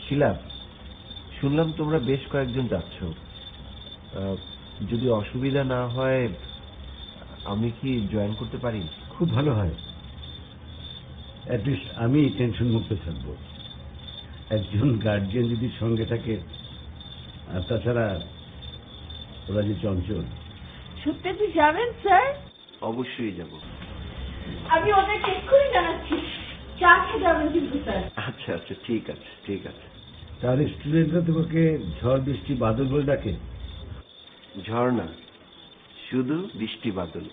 শিলা, শুনলাম তোমরা বেশ কয়েকজন যাচ্ছ। যদি অসুবিধা না হয় আমি কি জয়েন করতে পারি? খুব ভালো হয়, অ্যাটলিস্ট আমি টেনশন মুক্ত থাকবো। একজন গার্জিয়ান যদি সঙ্গে থাকে, আর তাছাড়া ওরা যে চঞ্চল। সত্যি কি যাবেন স্যার? অবশ্যই যাব। আমি ওদেরকে এক্ষুনি জানাচ্ছি, চা খেয়ে যাবেন কিন্তু স্যার। আচ্ছা আচ্ছা, ঠিক আছে ঠিক আছে। তার স্টুডেন্টরা তোমাকে ঝড় বৃষ্টি বাদল বলে ডাকে? ঝড় না, শুধু বৃষ্টি বাদল।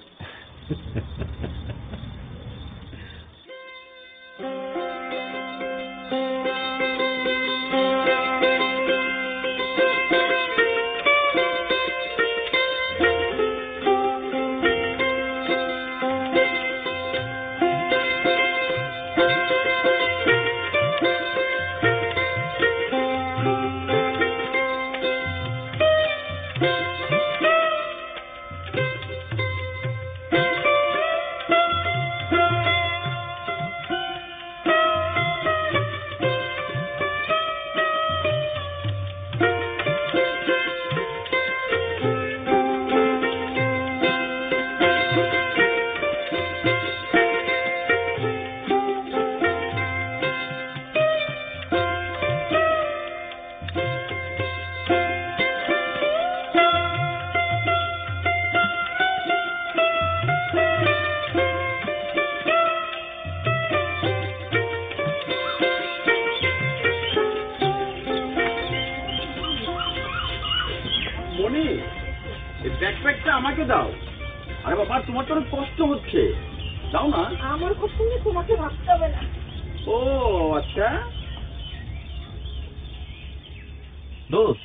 ব্যাকপ্যাকটা আমাকে দাও। আরে বাবা, তোমার তো অনেক কষ্ট হচ্ছে, দাও না। আমার কষ্ট নিয়ে তোমাকে ভাবতে হবে না। ও আচ্ছা। দোস্ত,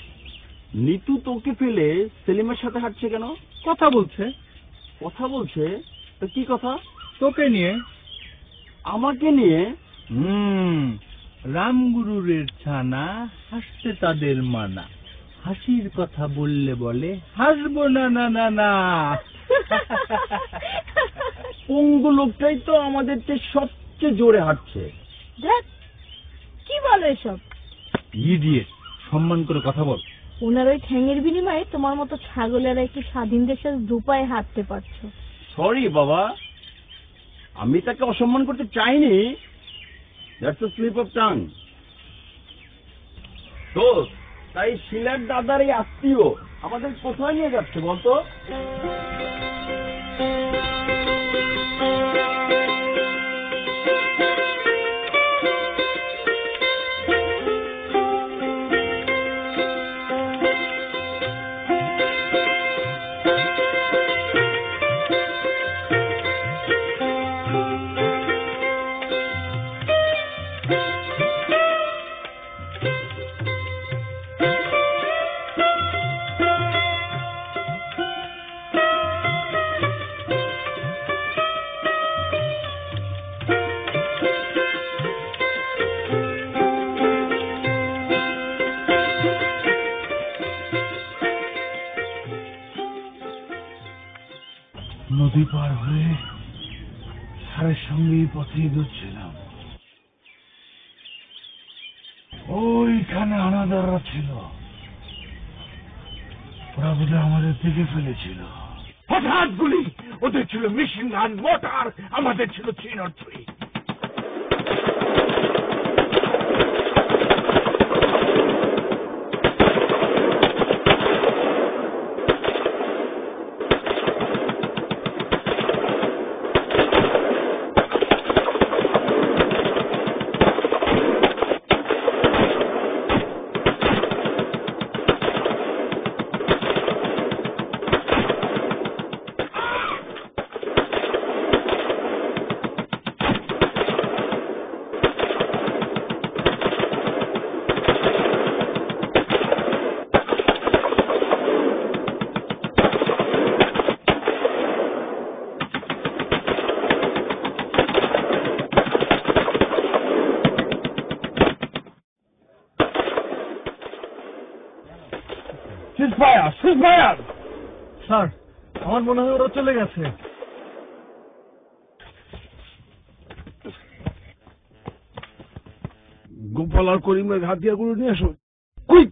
নিতু তোকে ফেলে সেলিমের সাথে হাঁটছে কেন? কথা বলছে। কথা বলছে? তো কি কথা? তোকে নিয়ে। আমাকে নিয়ে? রামগুরুরের ছানা, হাসতে তাদের মানা, হাসির কথা বললে বলে হাসবো না না না না। পঙ্গু লোকটাই তো আমাদের সবচেয়ে জোরে হাঁটছে। দেখ কি বলো এসব? ইডিয়েট, সম্মান করে কথা বল। ওনার ওই ঠ্যাঙের বিনিময়ে তোমার মতো ছাগলেরা একটি স্বাধীন দেশের দুপায়ে হাঁটতে পারছো। সরি বাবা, আমি তাকে অসম্মান করতে চাইনি। That's a slip of tongue. দোস্ত, তাই শিলার দাদার এই আত্মীয় আমাদের কোথায় নিয়ে যাচ্ছে বলতো? নদী পার হয়ে স্যারের সঙ্গে এই পথে এগোচ্ছিলাম। ওইখানে আনাদাররা ছিল, ওরা বোধহয় আমাদের দেখে ফেলেছিল। হঠাৎ গুলি, ওদের ছিল মেশিন গান, মোটর, আমাদের ছিল 303। স্যার, আমার মনে হয় ওরা চলে গেছে। গোপাল পালার করিমের হাতিয়ারগুলো নিয়ে আসো। কই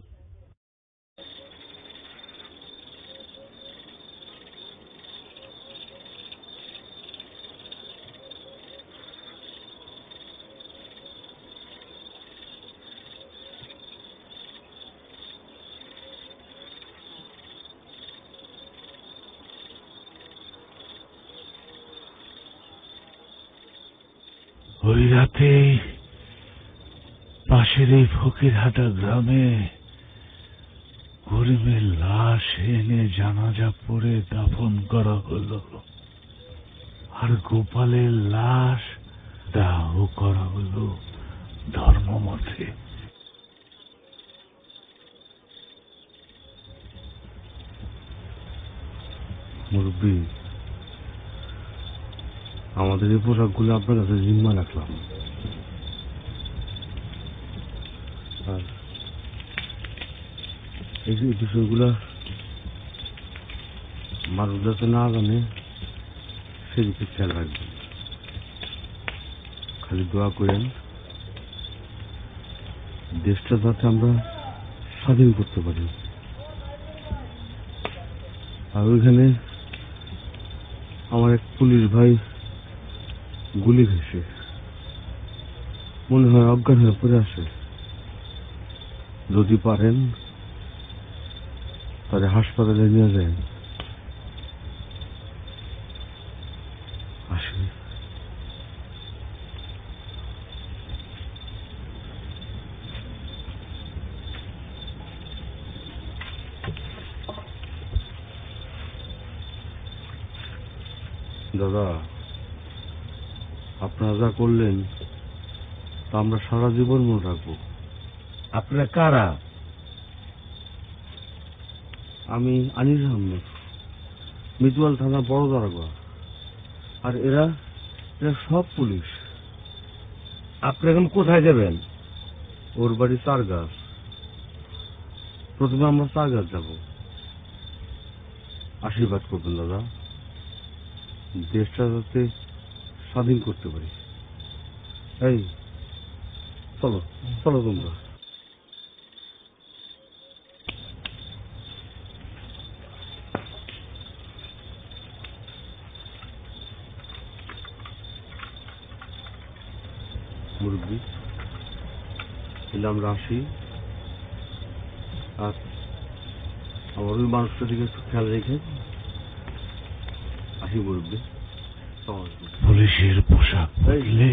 ওই রাতে পাশের এই ফকিরহাটা গ্রামে করিমের লাশ এনে জানাজা পড়ে দাফন করা হলো, আর গোপালের লাশ দাহ করা হলো ধর্ম মতে। মুরব্বী, আমাদের এই পোশাকগুলো আপনার কাছে জিম্মা রাখলাম, আর এই বিষয়গুলা মানুষ যাতে না জানে সেদিকে খেয়াল রাখবেন। খালি দোয়া করেন দেশটা যাতে আমরা স্বাধীন করতে পারি। আর ওইখানে আমার এক পুলিশ ভাই গুলি খেয়েছে, মনে হয় অজ্ঞান হয়ে পড়ে আসে। যদি পারেন তাদের হাসপাতালে নিয়ে যায়। আসে দাদা, আপনারা যা করলেন তা আমরা সারা জীবন মনে রাখবো। আপনারা কারা? আমি আনিস আহমেদ, মিতুয়াল থানা বড় দারোগা, আর এরা সব পুলিশ। আপনি এখন কোথায় যাবেন? ওর বাড়ি চারগাছ। প্রথমে আমরা চারগাছ যাব। আশীর্বাদ করবেন দাদা, দেশটা যাতে স্বাধীন করতে পারি। এই চলো চলো তোমরা। মুরব্বী, তাহলে আমরা আসি, আর আমার ওই মানুষটার দিকে একটু খেয়াল রেখে আসি। মুরব্বী, পুলিশের পোশাক পরলে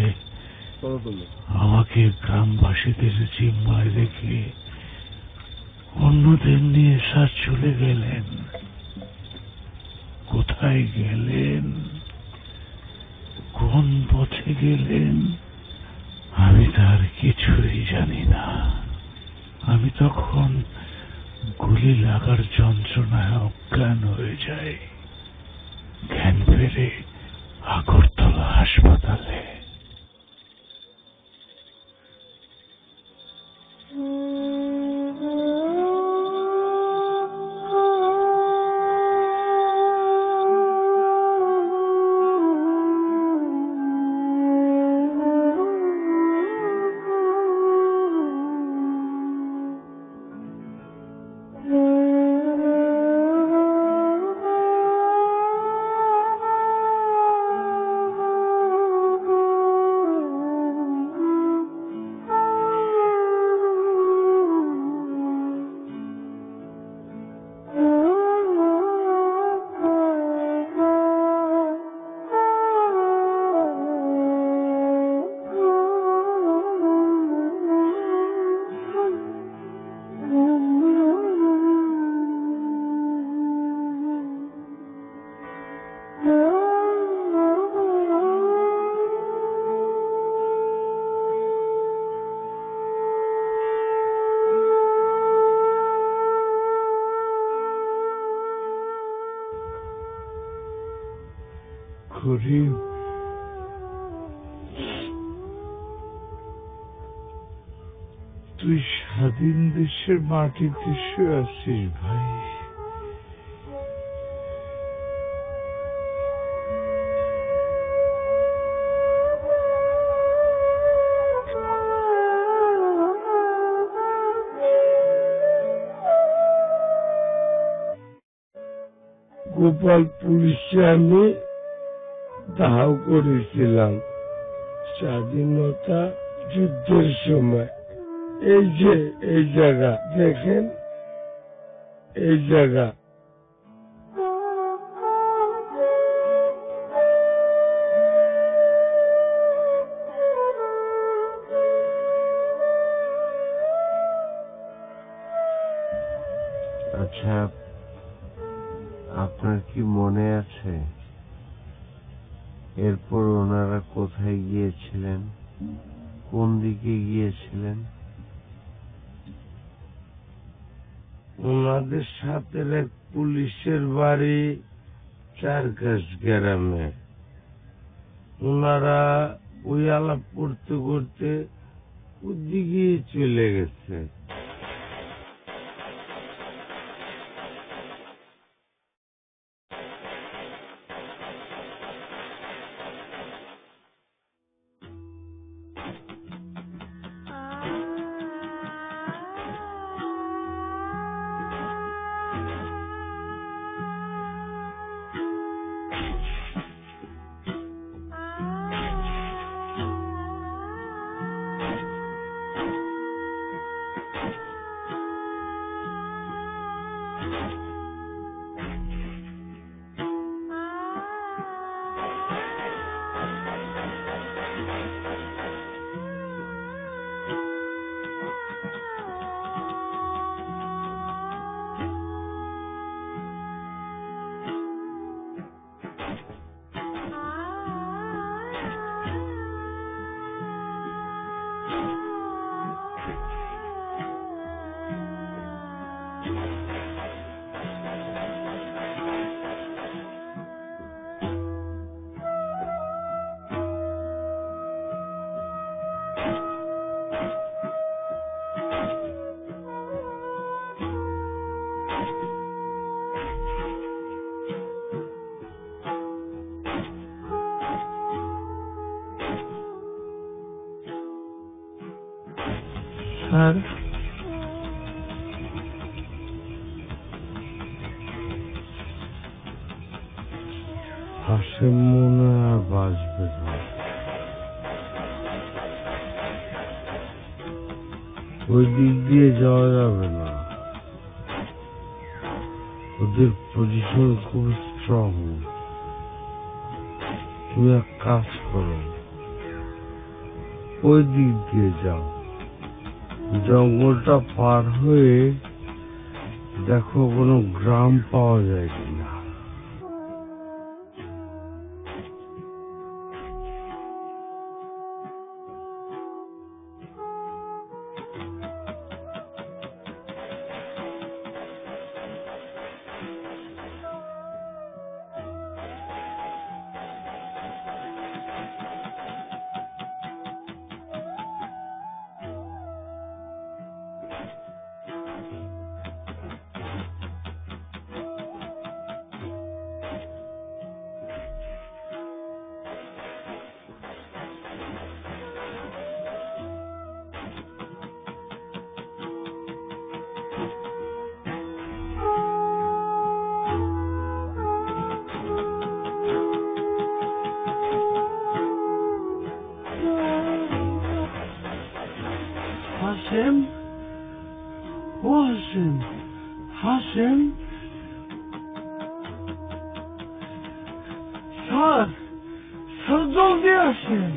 চলো তোমরা। আমাকে গ্রামবাসীদের জিম্মায় রেখে অন্যদের নিয়ে স্যার চলে গেলেন। কোথায় গেলেন, কোন পথে গেলেন, আমি তার কিছুই জানি না। আমি তখন গুলি লাগার যন্ত্রণায় অজ্ঞান হয়ে যাই। জ্ঞান ফেরে আগরতলা হাসপাতালে। করিম, তুই স্বাধীন দেশের মাটিতে শুয়ে আছিস ভাই। গোপাল পুলিশে আমি দাহ করেছিলাম স্বাধীনতা যুদ্ধের সময়। এই যে এই জায়গা দেখেন, এই জায়গা। আচ্ছা, আপনার কি মনে আছে এরপর ওনারা কোথায় গিয়েছিলেন, কোন দিকে গিয়েছিলেন? ওনাদের সাথে এক পুলিশের বাড়ি চারকাশ গ্রামে। ওনারা ওই আলাপ করতে করতে ওদিকে চলে গেছে। স্যার, হাসেম মনে আর বাঁচবে না। ওই দিক দিয়ে যাওয়া যাবে না, ওদের পজিশন খুব স্ট্রং। তুমি এক কাজ করো, ওই দিক দিয়ে যাও, জঙ্গলটা পার হয়ে দেখো কোনো গ্রাম পাওয়া যায় কিনা। হাসেম, ও হাসেম, হাসেম, স্যার, স্যার জলদি আসেন।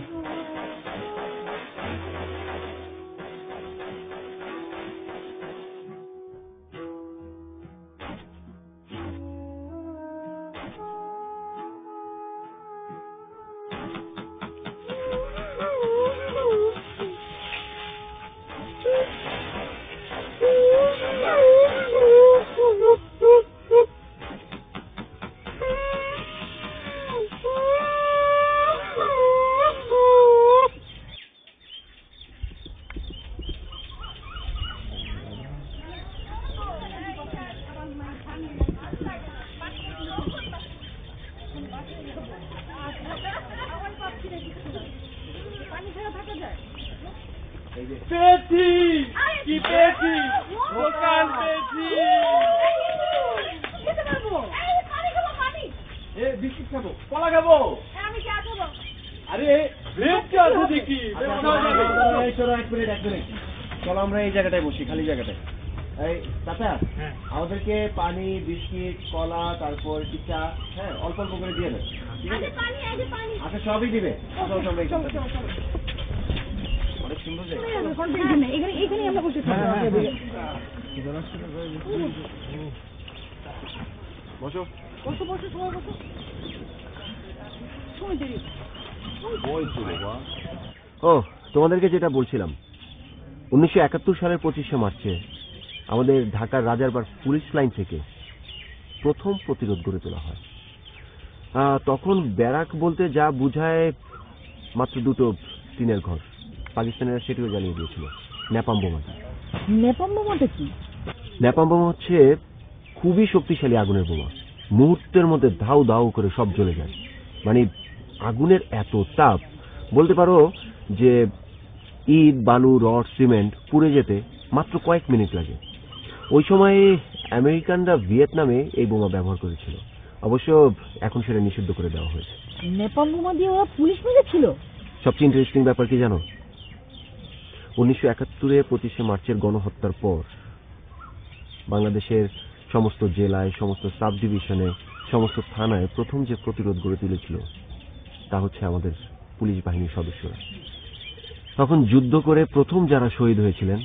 পেয়েছি, কি পেয়েছি, দোকান পেয়েছি। বিস্কুট খাবো, কলা খাবো। আমি চা খাবো। আরে ব্রেডটা আছে দেখি, চলো এক মিনিট, চলো আমরা এই জায়গাটায় বসি, খালি জায়গাটায়। এই চাচা, আমাদেরকে পানি, বিস্কিট, কলা, তারপর চা, হ্যাঁ অল্প অল্প করে দিয়ে দেন, ঠিক আছে? আচ্ছা সবই দিবে। অনেক সুন্দর জায়গা। এখানে আমরা বসে থাকবো। বসো। বসো বসো সবাই বসো। সময় দেরি। ও, তোমাদেরকে যেটা বলছিলাম, 1971 সালের 25শে মার্চে আমাদের ঢাকার রাজারবাগ পুলিশ লাইন থেকে প্রথম প্রতিরোধ গড়ে তোলা হয়। তখন ব্যারাক বলতে যা বুঝায় মাত্র দুটো টিনের ঘর। পাকিস্তানিরা সেটিও জ্বালিয়ে দিয়েছিল ন্যাপাম বোমা। নেপাম বোমাটা কি? ন্যাপাম বোমা হচ্ছে খুবই শক্তিশালী আগুনের বোমা। মুহূর্তের মধ্যে ধাউ ধাউ করে সব জ্বলে যায়। মানে আগুনের এত তাপ, বলতে পারো যে ইট, বালু, রড, সিমেন্ট পুড়ে যেতে মাত্র কয়েক মিনিট লাগে। ওই সময়ে আমেরিকানরা ভিয়েতনামে এই বোমা ব্যবহার করেছিল। অবশ্য এখন সেটা নিষিদ্ধ করে দেওয়া হয়েছে। নেপাম বোমা দিয়ে ওরা পুলিশ মেরেছিল? সবচেয়ে ইন্টারেস্টিং ব্যাপার কি জানো? 1971 25শে মার্চের গণহত্যার পর বাংলাদেশের সমস্ত জেলায়, সমস্ত সাব ডিভিশনে, সমস্ত থানায় প্রথম যে প্রতিরোধ গড়ে তুলেছিল তা হচ্ছে আমাদের পুলিশ বাহিনীর সদস্যরা। তখন যুদ্ধ করে প্রথম যারা শহীদ হয়েছিলেন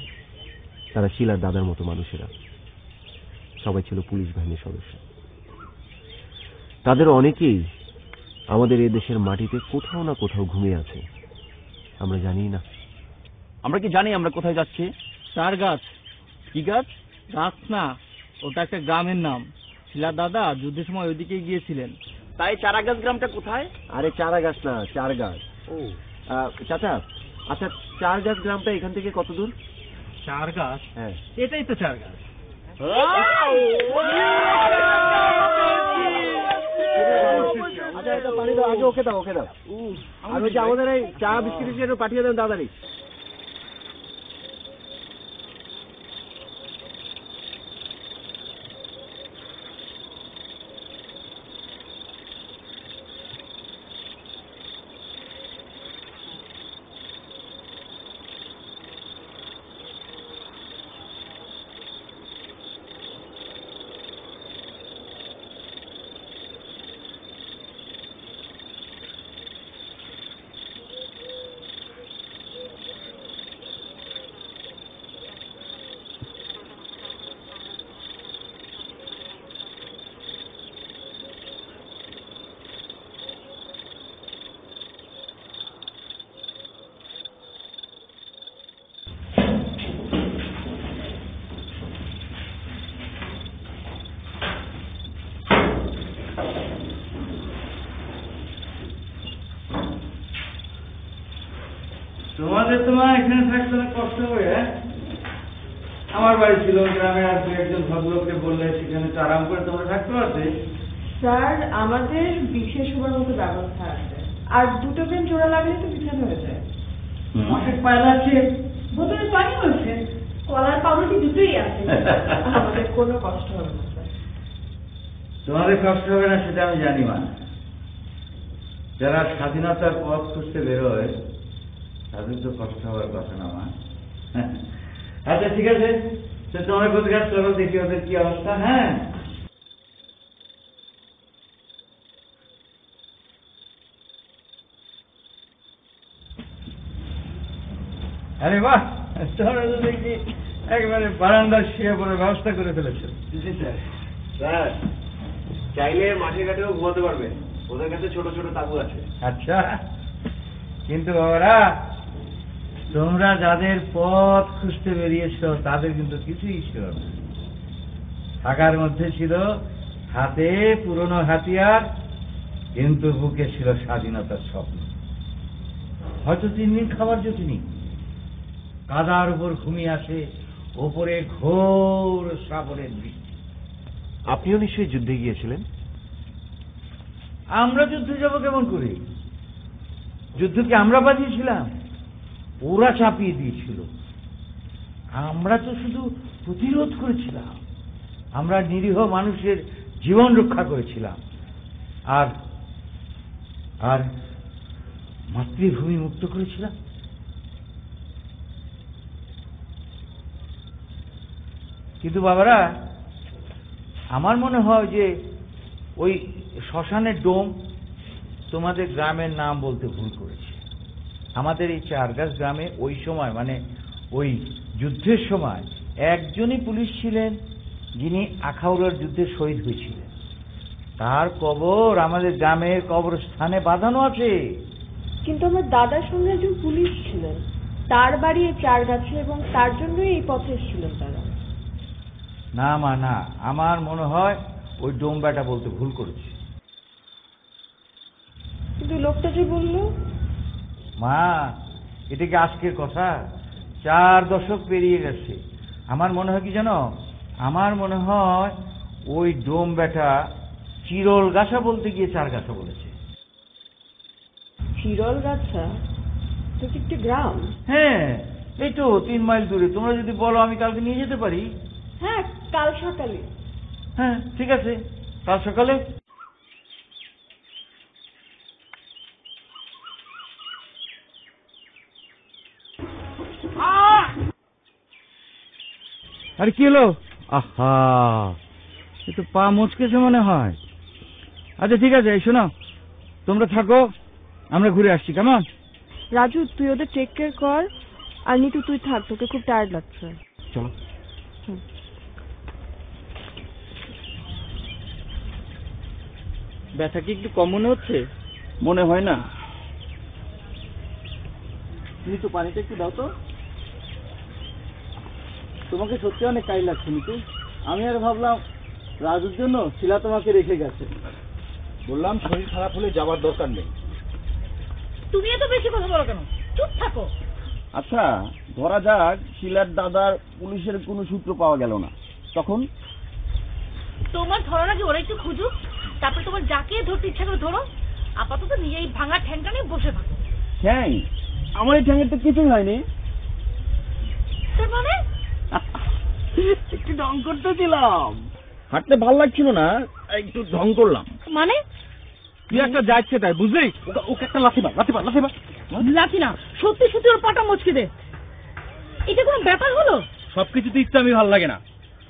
তারা শিলার দাদার মতো মানুষেরা, সবাই ছিল পুলিশ বাহিনীর সদস্য। তাদের অনেকেই আমাদের এই দেশের মাটিতে কোথাও না কোথাও ঘুমিয়ে আছে, আমরা জানি না। আমরা কি জানি আমরা কোথায় যাচ্ছি? তার গাছ। কি গাছ? গাছ না, ওটা একটা গ্রামের নাম। শিলা দাদা যুদ্ধের সময় ওইদিকে গিয়েছিলেন। তাই চারাগাছ গ্রামটা কোথায়? আরে চারা গাছ না, চার গাছ। ও চাচা, আচ্ছা চার গাছ গ্রামটা এখান থেকে কত দূর? চার গাছ? হ্যাঁ, এটাই তো চার গাছ। আচ্ছা এটা পানি দাও, আগে ওকে দাও, ওকে দাও। আর ওই যে আমাদের এই চা বিস্কিটের জন্য পাঠিয়ে দেন দাদারি। তোমাদের তোমার এখানে থাকতে অনেক কষ্ট হবে। আমার বাড়ি ছিল গ্রামে, আর দু একজন ভদ্রলোককে বললে সেখানে তো আরাম করে তোমরা থাকতে পারবে। স্যার, আমাদের বিশেষ হওয়ার মতো ব্যবস্থা আছে, আর দুটো পেন জোড়া লাগলে তো বিছানা হয়ে যায়। অনেক পায়লা আছে, বোতলে পানি হচ্ছে, কলার পাউরুটি দুটোই আছে। আমাদের কোনো কষ্ট হবে না স্যার। তোমাদের কষ্ট হবে না সেটা আমি জানি মা। যারা স্বাধীনতার পথ খুঁজতে বেরোয় তাদের তো কষ্ট হওয়ার কথা না মা। আচ্ছা ঠিক আছে, তো তোমার কোথায় চলো দেখি ওদের কি অবস্থা। হ্যাঁ, আরে বাহ, তোমরা তো দেখি একবারে বারান্দার শুয়ে পড়ে ব্যবস্থা করে ফেলেছো। স্যার চাইলে মাঠে ঘাটেও ঘুমাতে পারবে, ওদের কাছে ছোট ছোট তাঁবু আছে। আচ্ছা, কিন্তু বাবারা তোমরা যাদের পথ খুঁজতে বেরিয়েছ তাদের কিন্তু কিছুই ছিল না। থাকার মধ্যে ছিল হাতে পুরনো হাতিয়ার, কিন্তু বুকে ছিল স্বাধীনতার স্বপ্ন। হয়তো 3 দিন খাবার জুটিনি, কাদার উপর ঘুমিয়ে আসে, ওপরে ঘোর শ্রাবণের বৃষ্টি। আপনিও নিশ্চয়ই যুদ্ধে গিয়েছিলেন? আমরা যুদ্ধে যাব কেমন করে? যুদ্ধ কি আমরা বাজিয়েছিলাম? ওরা চাপিয়ে দিয়েছিল। আমরা তো শুধু প্রতিরোধ করেছিলাম, আমরা নিরীহ মানুষের জীবন রক্ষা করেছিলাম। আর আর মাতৃভূমি মুক্ত করেছিলাম। কিন্তু বাবারা, আমার মনে হয় যে ওই শ্মশানের ডোম তোমাদের গ্রামের নাম বলতে ভুল করেছে। আমাদের এই চারগাছ গ্রামে ওই সময়, মানে ওই যুদ্ধের সময়, একজনই পুলিশ ছিলেন যিনি আখাউড়ার যুদ্ধে শহীদ হয়েছিলেন। তার কবর আমাদের গ্রামের কবরস্থানে বাঁধানো আছে। কিন্তু আমার দাদার সঙ্গে একজন পুলিশ ছিলেন, তার বাড়ি এই চার গাছে, এবং তার জন্যই এই পথে এসেছিলেন তারা। না মা, না, আমার মনে হয় ওই ডোমবাটা বলতে ভুল করেছে। কিন্তু লোকটা যে বললো, মা, এটা কি আজকের কথা? 4 দশক পেরিয়ে গেছে। আমার মনে হয় কি জানো, আমার মনে হয় ওই ডোম বেটা চিরল গাছা বলতে গিয়ে 4 গাছা বলেছে। চিরল গাছা তো একটি গ্রাম। হ্যাঁ, এই তো 3 মাইল দূরে। তোমরা যদি বলো আমি কালকে নিয়ে যেতে পারি। হ্যাঁ, কাল সকালে। হ্যাঁ, ঠিক আছে, কাল সকালে। আরে কি হলো? আহা, এ তো পা মুচকেছে মনে হয়। আচ্ছা ঠিক আছে, শোনো, তোমরা থাকো, আমরা ঘুরে আসছি। কেমন? রাজু, তুই ওদের টেক কেয়ার কর, আর নিতু তুই থাক, তোকে খুব টায়ার্ড লাগছে। চলো। ব্যথা কি একটু কম মনে হচ্ছে? মনে হয় না। নিতু, পানিটা একটু দাও তো। তোমাকে সত্যি অনেক কাজ লাগছে নিতু। আমি আর ভাবলাম রাজুর জন্য শিলা তোমাকে রেখে গেছে। বললাম শরীর খারাপ হলে যাবার দরকার নেই। তুমি এত বেশি কথা বলো কেন? চুপ থাকো। আচ্ছা, ধরা যাক শিলার দাদার পুলিশের কোনো সূত্র পাওয়া গেল না, তখন? তোমার ধরার আগে ওরা একটু খুঁজুক, তারপরে তোমার যাকে ধরতে ইচ্ছা করে ধরো। আপাতত নিজে এই ভাঙা ঠ্যাংটা নিয়ে বসে থাকো। ঠ্যাং? আমার এই ঠ্যাংয়ের তো কিছুই হয়নি। তার মানে একটু ঢং করতেছিলাম, হাঁটতে ভাল লাগছিল না, একটু ঢং করলাম। মানে তুই একটা যাচ্ছে তাই বুঝলি? ওকে একটা লাথি মার। লাথি না, সত্যি সত্যি ওর পাটা মুচকে দে। এটা কোনো ব্যাপার হলো? সবকিছুতে ইচ্ছা আমি ভাল লাগে না।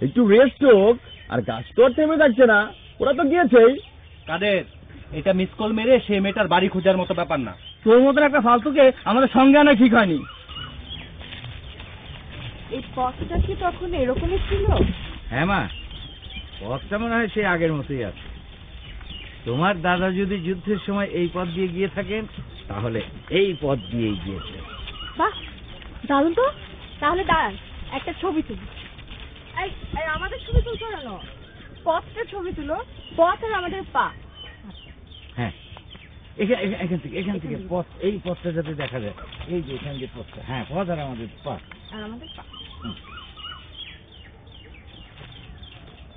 একটু রেস্ট হোক, আর গাছ তো আর থেমে থাকছে না, ওরা তো গিয়েছেই। কাদের? এটা মিস কল মেরে সে মেয়েটার বাড়ি খোঁজার মতো ব্যাপার না। তোর মতন একটা ফালতুকে আমাদের সঙ্গে আনা ঠিক হয়নি। এই পথটা কি তখন এরকমই ছিল? হ্যাঁ মা, পথটা মনে হয় সেই আগের মতোই আছে। তোমার দাদা যদি যুদ্ধের সময় এই পথ দিয়ে গিয়ে থাকেন, তাহলে এই পথ দিয়েই গিয়েছে। বাহ, দারুণ তো। তাহলে দাঁড়ান, একটা ছবি তুলি। এই আমাদের ছবি তুলছো কেন? পথটা ছবি তুলো, পথ আর আমাদের পা। হ্যাঁ, এখান থেকে পথ, এই পথটা যাতে দেখা যায়। এই যে এখান দিয়ে পথটা, হ্যাঁ, পথ আর আমাদের পা। আর আমাদের পা।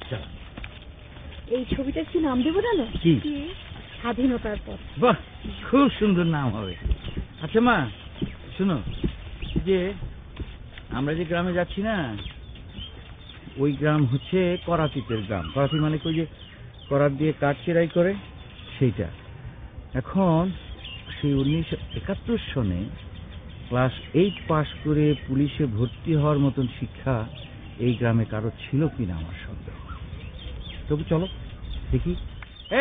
চলো। এই ছবিটার কি নাম দেবো জানো? কি? স্বাধীনতার পথ। বাহ, খুব সুন্দর নাম হবে। আচ্ছা মা, শোনো, যে আমরা যে গ্রামে যাচ্ছি না, ওই গ্রাম হচ্ছে করাতিতের গ্রাম। করাতি মানে ওই যে করাত দিয়ে কাঠ চেরাই করে, সেইটা। এখন সেই 1971 সনে ক্লাস 8 পাশ করে পুলিশে ভর্তি হওয়ার মতন শিক্ষা এই গ্রামে কারো ছিল কিনা আমার সন্দেহ। তবু চলো দেখি।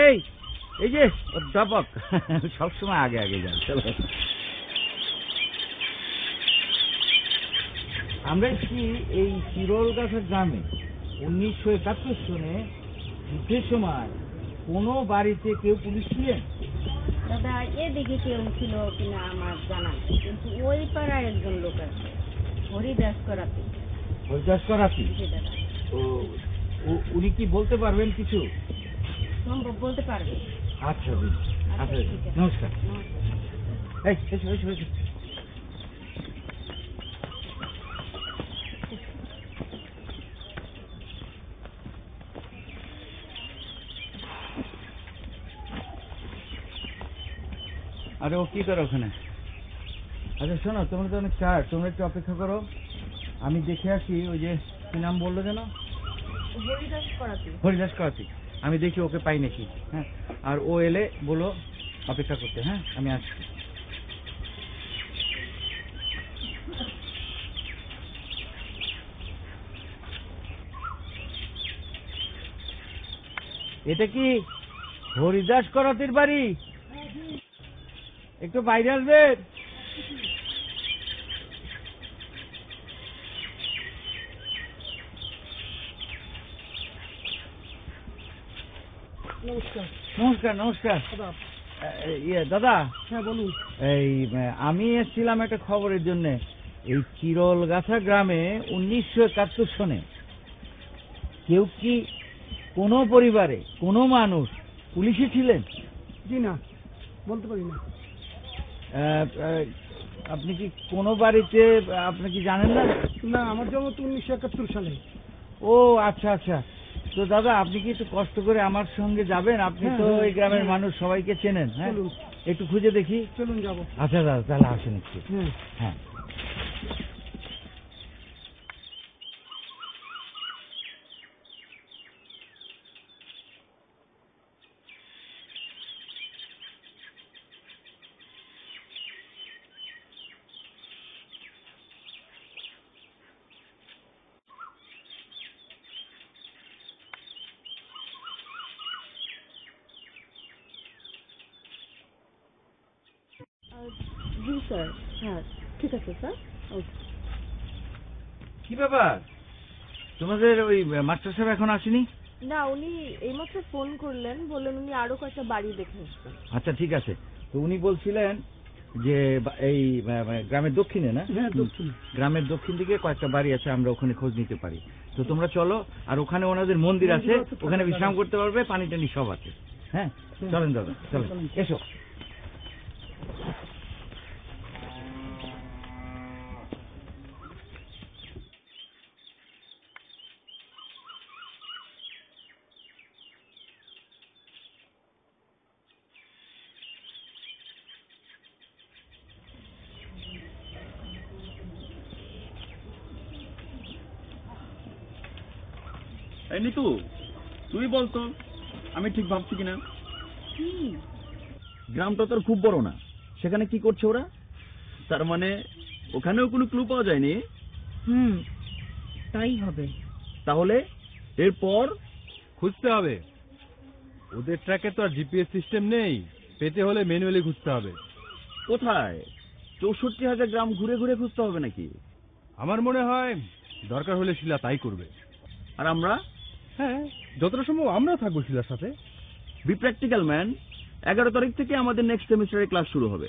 এই যে অধ্যাপক সবসময় আগে আগে যান, চলো। আমরা কি এই চিরলগাছা গ্রামে 1971 সনে যুদ্ধের সময় কোনো বাড়িতে কেউ পুলিশ ছিলেন? দাদা, এদিকে কেউ ছিল কিনা আমার জানা নেই, কিন্তু ওই পাড়ায় একজন লোক আছে, হরিদাস করাতি। হরিদাস করাতি? উনি কি বলতে পারবেন কিছু? সম্ভব বলতে পারবে। আচ্ছা, আচ্ছা, নমস্কার। এই এসো এসো এসো। আরে ও কি করো ওখানে? আচ্ছা শোনো, তোমরা তো অনেক চার, তোমরা একটু অপেক্ষা করো, আমি দেখে আসি। ওই যে কি নাম বললো যেন? হরিদাস করাতি। হরিদাস করাতি। আমি দেখি ওকে পাই নাকি। হ্যাঁ, আর ও এলে বলো অপেক্ষা করতে। হ্যাঁ, আমি আসছি। এটা কি হরিদাস করাতির বাড়ি? একটু বাইরে আসবেন। নমস্কার। নমস্কার। ইয়ে দাদা। হ্যাঁ বলুন। এই আমি এসেছিলাম একটা খবরের জন্য। এই চিরলগাছা গ্রামে 1971 সনে কেউ কি কোনো পরিবারে কোনো মানুষ পুলিশে ছিলেন? জি না, বলতে পারি না। আপনি কি কোনো বাড়িতে, আপনি কি জানেন না? না, আমার জন্ম তো 1971 সালে। ও আচ্ছা আচ্ছা। তো দাদা আপনি কি একটু কষ্ট করে আমার সঙ্গে যাবেন? আপনি তো এই গ্রামের মানুষ সবাইকে চেনেন। হ্যাঁ, একটু খুঁজে দেখি। চলুন যাবো। আচ্ছা দাদা তাহলে আসেন একটু। হ্যাঁ। জি স্যার। হ্যাঁ ঠিক আছে স্যার। কি ব্যাপার, তোমাদের ওই মাস্টার সাহেব এখন আসেনি? না, উনি এইমাত্র ফোন করলেন, বললেন উনি আরো কয়েকটা বাড়ি দেখে আসবেন। আচ্ছা ঠিক আছে। তো উনি বলছিলেন যে এই গ্রামের দক্ষিণে না? হ্যাঁ দক্ষিণ। গ্রামের দক্ষিণ দিকে কয়েকটা বাড়ি আছে, আমরা ওখানে খোঁজ নিতে পারি। তো তোমরা চলো, আর ওখানে ওনাদের মন্দির আছে, ওখানে বিশ্রাম করতে পারবে, পানি টানি সব আছে। হ্যাঁ চলেন দাদা, চলেন এসো। এই নিতু, তুই বলতো আমি ঠিক ভাবছি কিনা? গ্রামটা তোর খুব বড় না, সেখানে কি করছে ওরা? তার মানে ওখানেও কোনো ক্লু পাওয়া যায়নি? তাই হবে। তাহলে এরপর খুঁজতে হবে। ওদের ট্র্যাকে তো আর জিপিএস সিস্টেম নেই, পেতে হলে ম্যানুয়ালি খুঁজতে হবে। কোথায়? 64,000 গ্রাম ঘুরে ঘুরে খুঁজতে হবে নাকি? আমার মনে হয় দরকার হলে শিলা তাই করবে। আর আমরা? হ্যাঁ, যতটা সম্ভব আমরা থাকবো শিলার সাথে। B practical man. 11 তারিখ থেকে আমাদের নেক্সট সেমিস্টারের ক্লাস শুরু হবে।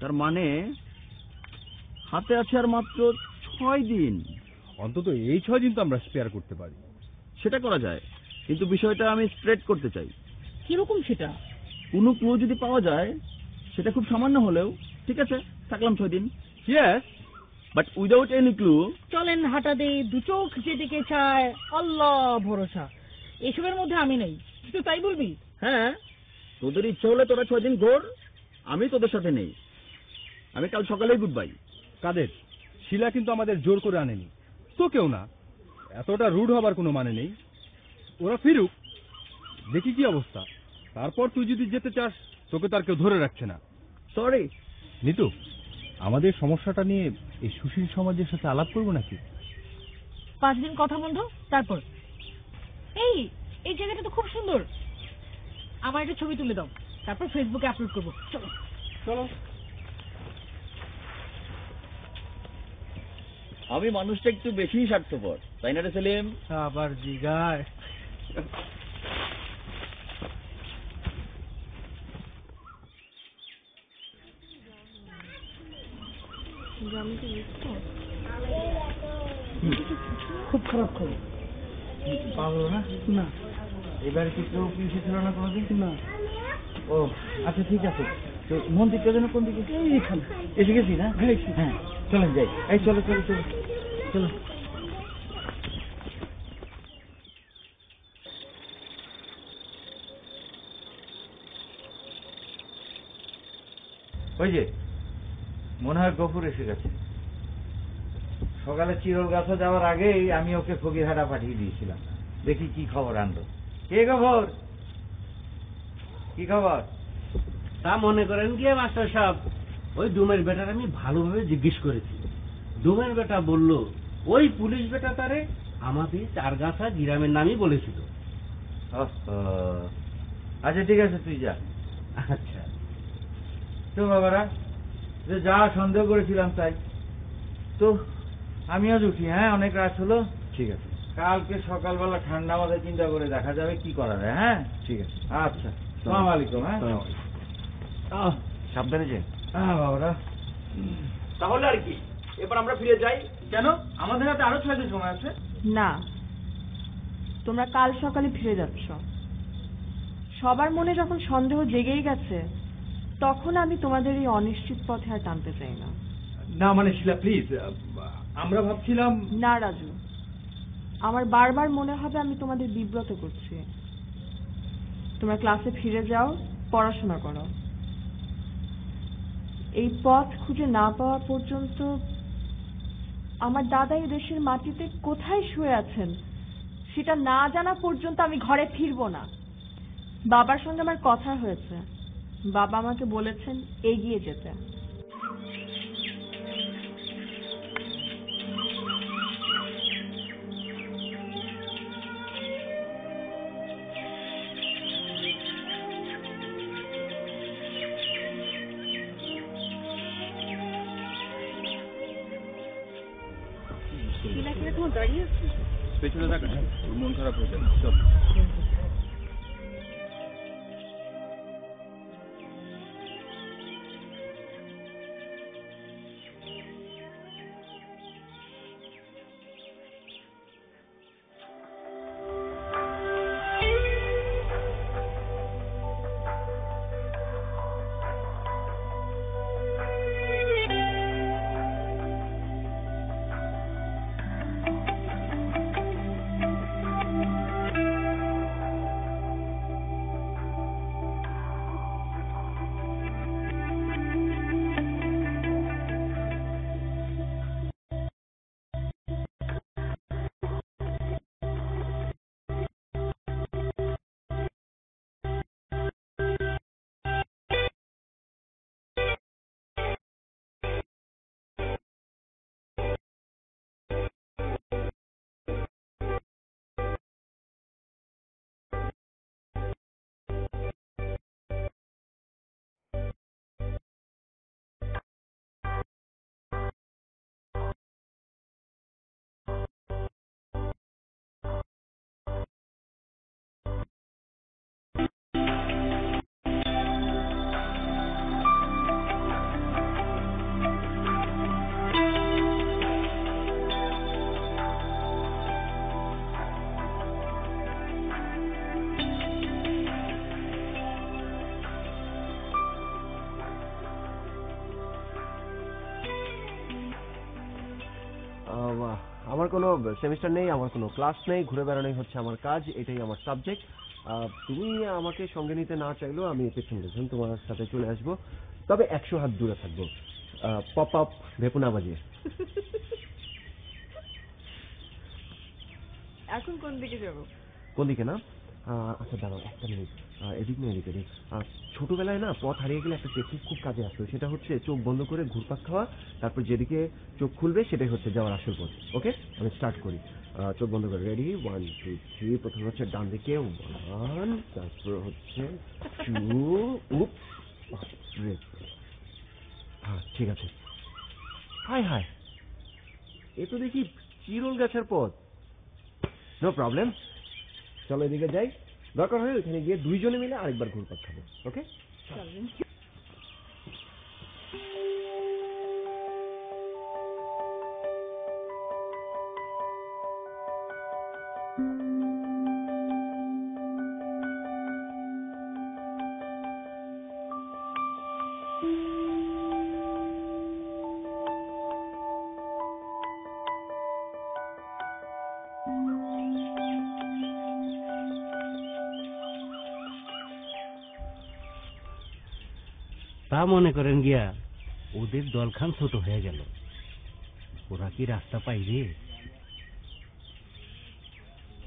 তার মানে হাতে আছে আর মাত্র 6 দিন। অন্তত এই 6 দিন তো আমরা স্পেয়ার করতে পারি। সেটা করা যায়, কিন্তু বিষয়টা আমি স্ট্রেট করতে চাই। কিরকম সেটা? কোনো ক্লু যদি পাওয়া যায়, সেটা খুব সামান্য হলেও ঠিক আছে, থাকলাম 6 দিন। Yes, but without any clue. চলেন হাঁটা দেই, দু চোখ যেদিকে চায় আল্লাহ ভরসা, এসবের মধ্যে আমি নেই। তুই তাই বলবি? হ্যাঁ, তোদের ইচ্ছে হলে তোরা 6 দিন ঘোর, আমি তোদের সাথে নেই। আমি কাল সকালেই গুড বাই। কাদের? শিলা কিন্তু আমাদের জোর করে আনেনি, তো কেউ না। এতটা রুড হবার কোনো মানে নেই। ওরা ফিরুক, দেখি কি অবস্থা। তারপর তুই যদি যেতে চাস, তোকে তার কেউ ধরে রাখছে না। সরি নিতু, আমাদের সমস্যাটা নিয়ে এই সুশীল সমাজের সাথে আলাপ করবো নাকি? 5 দিন কথা বন্ধ, তারপর এই এই জায়গাটা তো খুব সুন্দর, আমার একটা ছবি তুলে দাও, তারপর ফেসবুকে আপলোড করবো। চলো চলো। আমি মানুষটা একটু বেশি স্বার্থপর, তাই না রে সেলিম? আবার জিগায়। খুব খারাপ খবর। পাগল না? না। এবারে কি কেউ পুলিশে ছিল না কোনোদিন? না। ও আচ্ছা ঠিক আছে। তো মন্দিরটা যেন কোন দিকে? এইখানে। এসে গেছি না? হ্যাঁ চলেন যাই। এই চলো চলো চলো চলো। ওই যে মনে হয় গফুর এসে গেছে। সকালে চিরল গাছা যাওয়ার আগেই আমি ওকে ফকিরহাটা পাঠিয়ে দিয়েছিলাম, দেখি কি খবর আনলো। কে খবর? কি খবর? তা মনে করেন গিয়ে মাস্টার সাহেব, ওই ডুমের বেটার আমি ভালোভাবে জিজ্ঞেস করেছি। ডুমের বেটা বলল ওই পুলিশ বেটা তারে আমাদের চারগাছা গ্রামের নামই বলেছিল। আচ্ছা ঠিক আছে, তুই যা। আচ্ছা তো বাবারা, যে যা সন্দেহ করেছিলাম তাই। তো আমি আজ উঠি। হ্যাঁ, অনেক রাত হলো। ঠিক আছে, কালকে সকালবেলা ঠান্ডা মাথায় চিন্তা করে দেখা যাবে কি করা যায়। হ্যাঁ ঠিক আছে। আচ্ছা, আসসালামু আলাইকুম। হ্যাঁ সাবধানে যে। হ্যাঁ বাবারা। তাহলে আর কি, এবার আমরা ফিরে যাই। কেন? আমাদের হাতে আরো 6 দিন সময় আছে। না, তোমরা কাল সকালে ফিরে যাচ্ছ। সবার মনে যখন সন্দেহ জেগেই গেছে, তখন আমি তোমাদের এই অনিশ্চিত পথে আর টানতে চাই না। না মানে শিলা প্লিজ, আমরা ভাবছিলাম। না রাজু, আমার বারবার মনে হবে আমি তোমাদের বিব্রত করছি। তোমরা ক্লাসে ফিরে যাও, পড়াশোনা করো। এই পথ খুঁজে না পাওয়া পর্যন্ত আমার দাদা এই দেশের মাটিতে কোথায় শুয়ে আছেন সেটা না জানা পর্যন্ত আমি ঘরে ফিরবো না। বাবার সঙ্গে আমার কথা হয়েছে, বাবা আমাকে বলেছেন এগিয়ে যেতে। দাঁড়িয়ে আছি। পেছনে থাকা মন খারাপ হয়ে যাবে। চল। আমার কোনো সেমিস্টার নেই, আমার কোনো ক্লাস নেই, ঘুরে বেড়ানোই হচ্ছে আমার কাজ, এটাই আমার সাবজেক্ট। তুমি আমাকে সঙ্গে নিতে না চাইলেও আমি পেছন পেছন তোমার সাথে চলে আসবো, তবে 100 হাত দূরে থাকবো। পপ আপ ভেপুনা বাজিয়ে। এখন কোন দিকে যাব? কোন দিকে না? আচ্ছা দাঁড়াও একটা মিনিট, এদিক না এদিক এদিক। ছোটবেলায় না পথ হারিয়ে গেলে একটা টেকনিক খুব কাজে আসতো, সেটা হচ্ছে চোখ বন্ধ করে ঘুরপাক খাওয়া, তারপর যেদিকে চোখ খুলবে সেটাই হচ্ছে যাওয়ার আসল পথ। ওকে, আমি স্টার্ট করি। চোখ বন্ধ করে, রেডি, 1 2 3। প্রথমে হচ্ছে ডান দিকে 1, তারপর হচ্ছে 2, উপস, হ্যাঁ ঠিক আছে। হাই হাই, এ তো দেখি চিরল গাছের পথ। নো প্রবলেম, চলো এদিকে যাই, দরকার হয় ওইখানে গিয়ে দুইজনে মিলে আরেকবার ঘুরপাক খাবো। ওকে, তা মনে করেন গিয়া ওদের দলখান ছোট হয়ে গেল। ওরা কি রাস্তা পাইবে?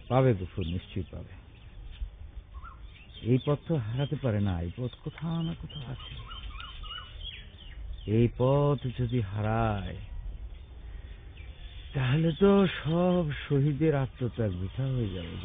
পাবে দুপুর, নিশ্চয়ই পাবে। এই পথ তো হারাতে পারে না, এই পথ কোথাও না কোথাও আছে। এই পথ যদি হারায় তাহলে তো সব শহীদের আত্মত্যাগ বৃথা হয়ে যাবে।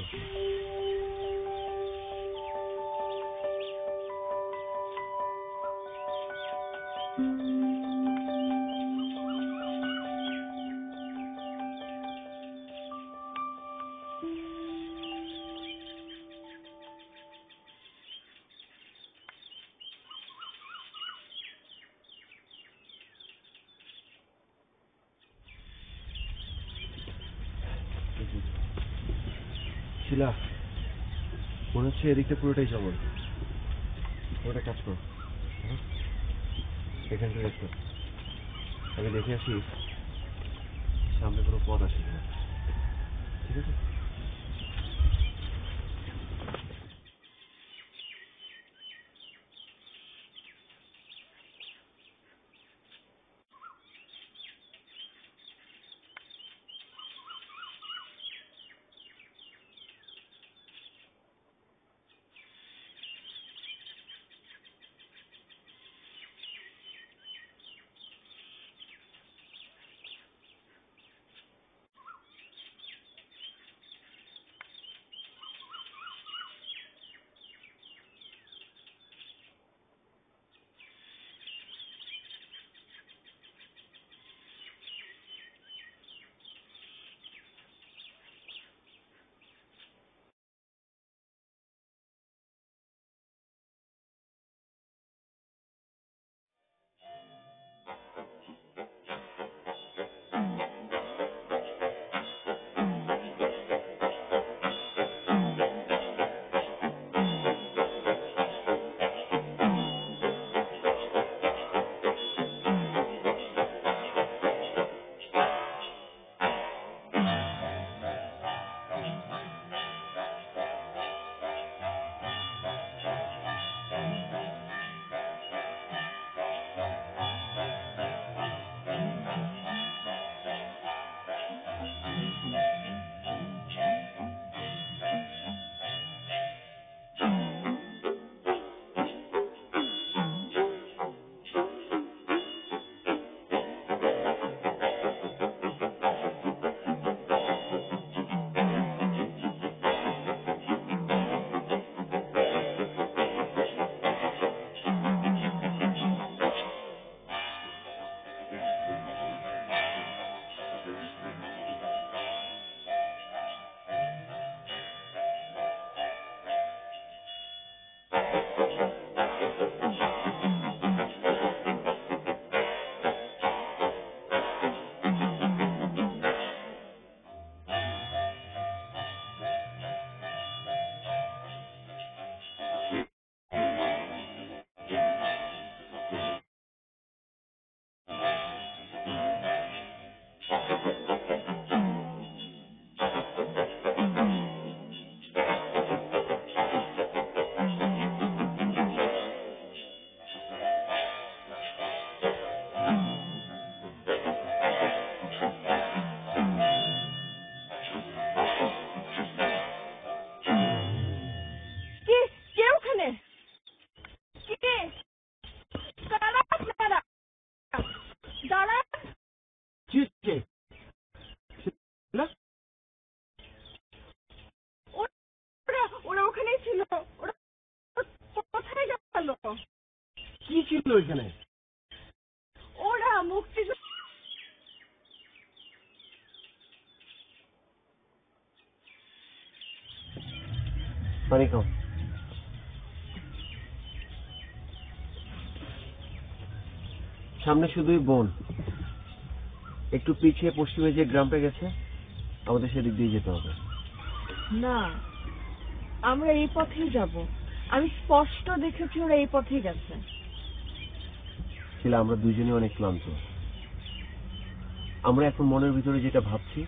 দেখুন শিলা, মনে হচ্ছে এদিকটা পুরোটাই জঙ্গল। ওটা কাজ কর, এখানটা রেখো, আগে দেখে আসি সামনে কোনো পথ আছে কিনা। ঠিক আছে? কি ছিল এখানে? ওরা মুক্তি পানি খাও। সামনে শুধুই বন, একটু পিছিয়ে পশ্চিমে যে গ্রামটা গেছে আমাদের সেদিক দিয়ে যেতে হবে। না, আমরা এই পথেই যাব। আমি স্পষ্ট দেখেছি ওরা এই পথেই গেছে। ছিল আমরা দুজনে অনেক ক্লান্ত। আমরা এখন মনের ভিতরে যেটা ভাবছি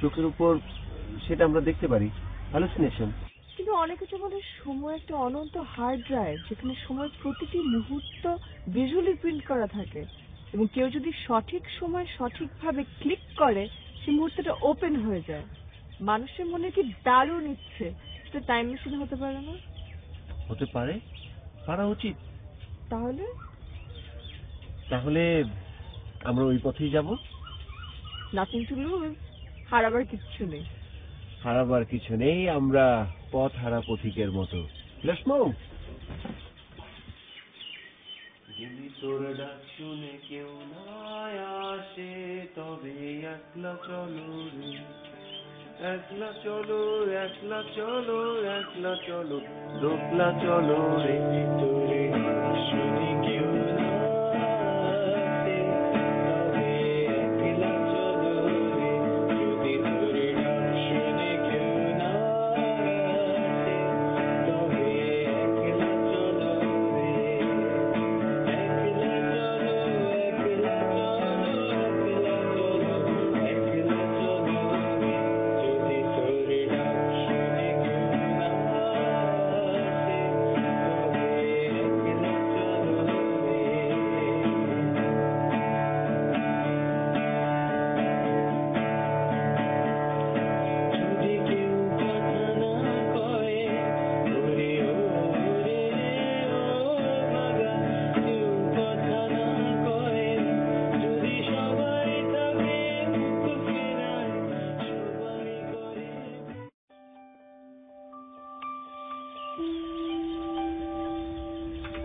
চোখের উপর সেটা আমরা দেখতে পারি, হ্যালুসিনেশন। কিন্তু অনেক কিছু বলে সময় একটা অনন্ত হার্ড ড্রাইভ, যেখানে সময় প্রতিটি মুহূর্ত ভিজুয়ালি প্রিন্ট করা থাকে, এবং কেউ যদি সঠিক সময় সঠিকভাবে ক্লিক করে সেই মুহূর্তটা ওপেন হয়ে যায়। মানুষের মনে কি দারুণ ইচ্ছে, সেটা টাইম মেশিন হতে পারে না? হতে পারে, পারা উচিত। তাহলে তাহলে আমরা ওই পথেই যাব। নাথিং টু লুজ, হারাবার কিচ্ছু নেই। হারাবার কিছু নেই, আমরা পথ হারা পথিকের মতো। Let's move. যদি তোর ডাক শুনে কেউ না আসে, তবে একলা চলো রে, একলা চলো, একলা চলো, একলা চলো, দোকলা চলো রে। তোরে শুনে কেউ না আসে, তবে একলা চলো রে। যদি তোর ডাক শুনে কেউ না আসে, তবে একলা চলো রে। একলা চলো, একলা চলো, একলা চলো, একলা চলো রে। যদি তোর ডাক শুনে কেউ না আসে, তবে একলা চলো রে। যদি কেউ কথা না কয়, ওরে ও রে ও ভাগা, কেউ কথা না কয়, যদি সবাই থাকে মুখ ফেরায়, সবাই করে।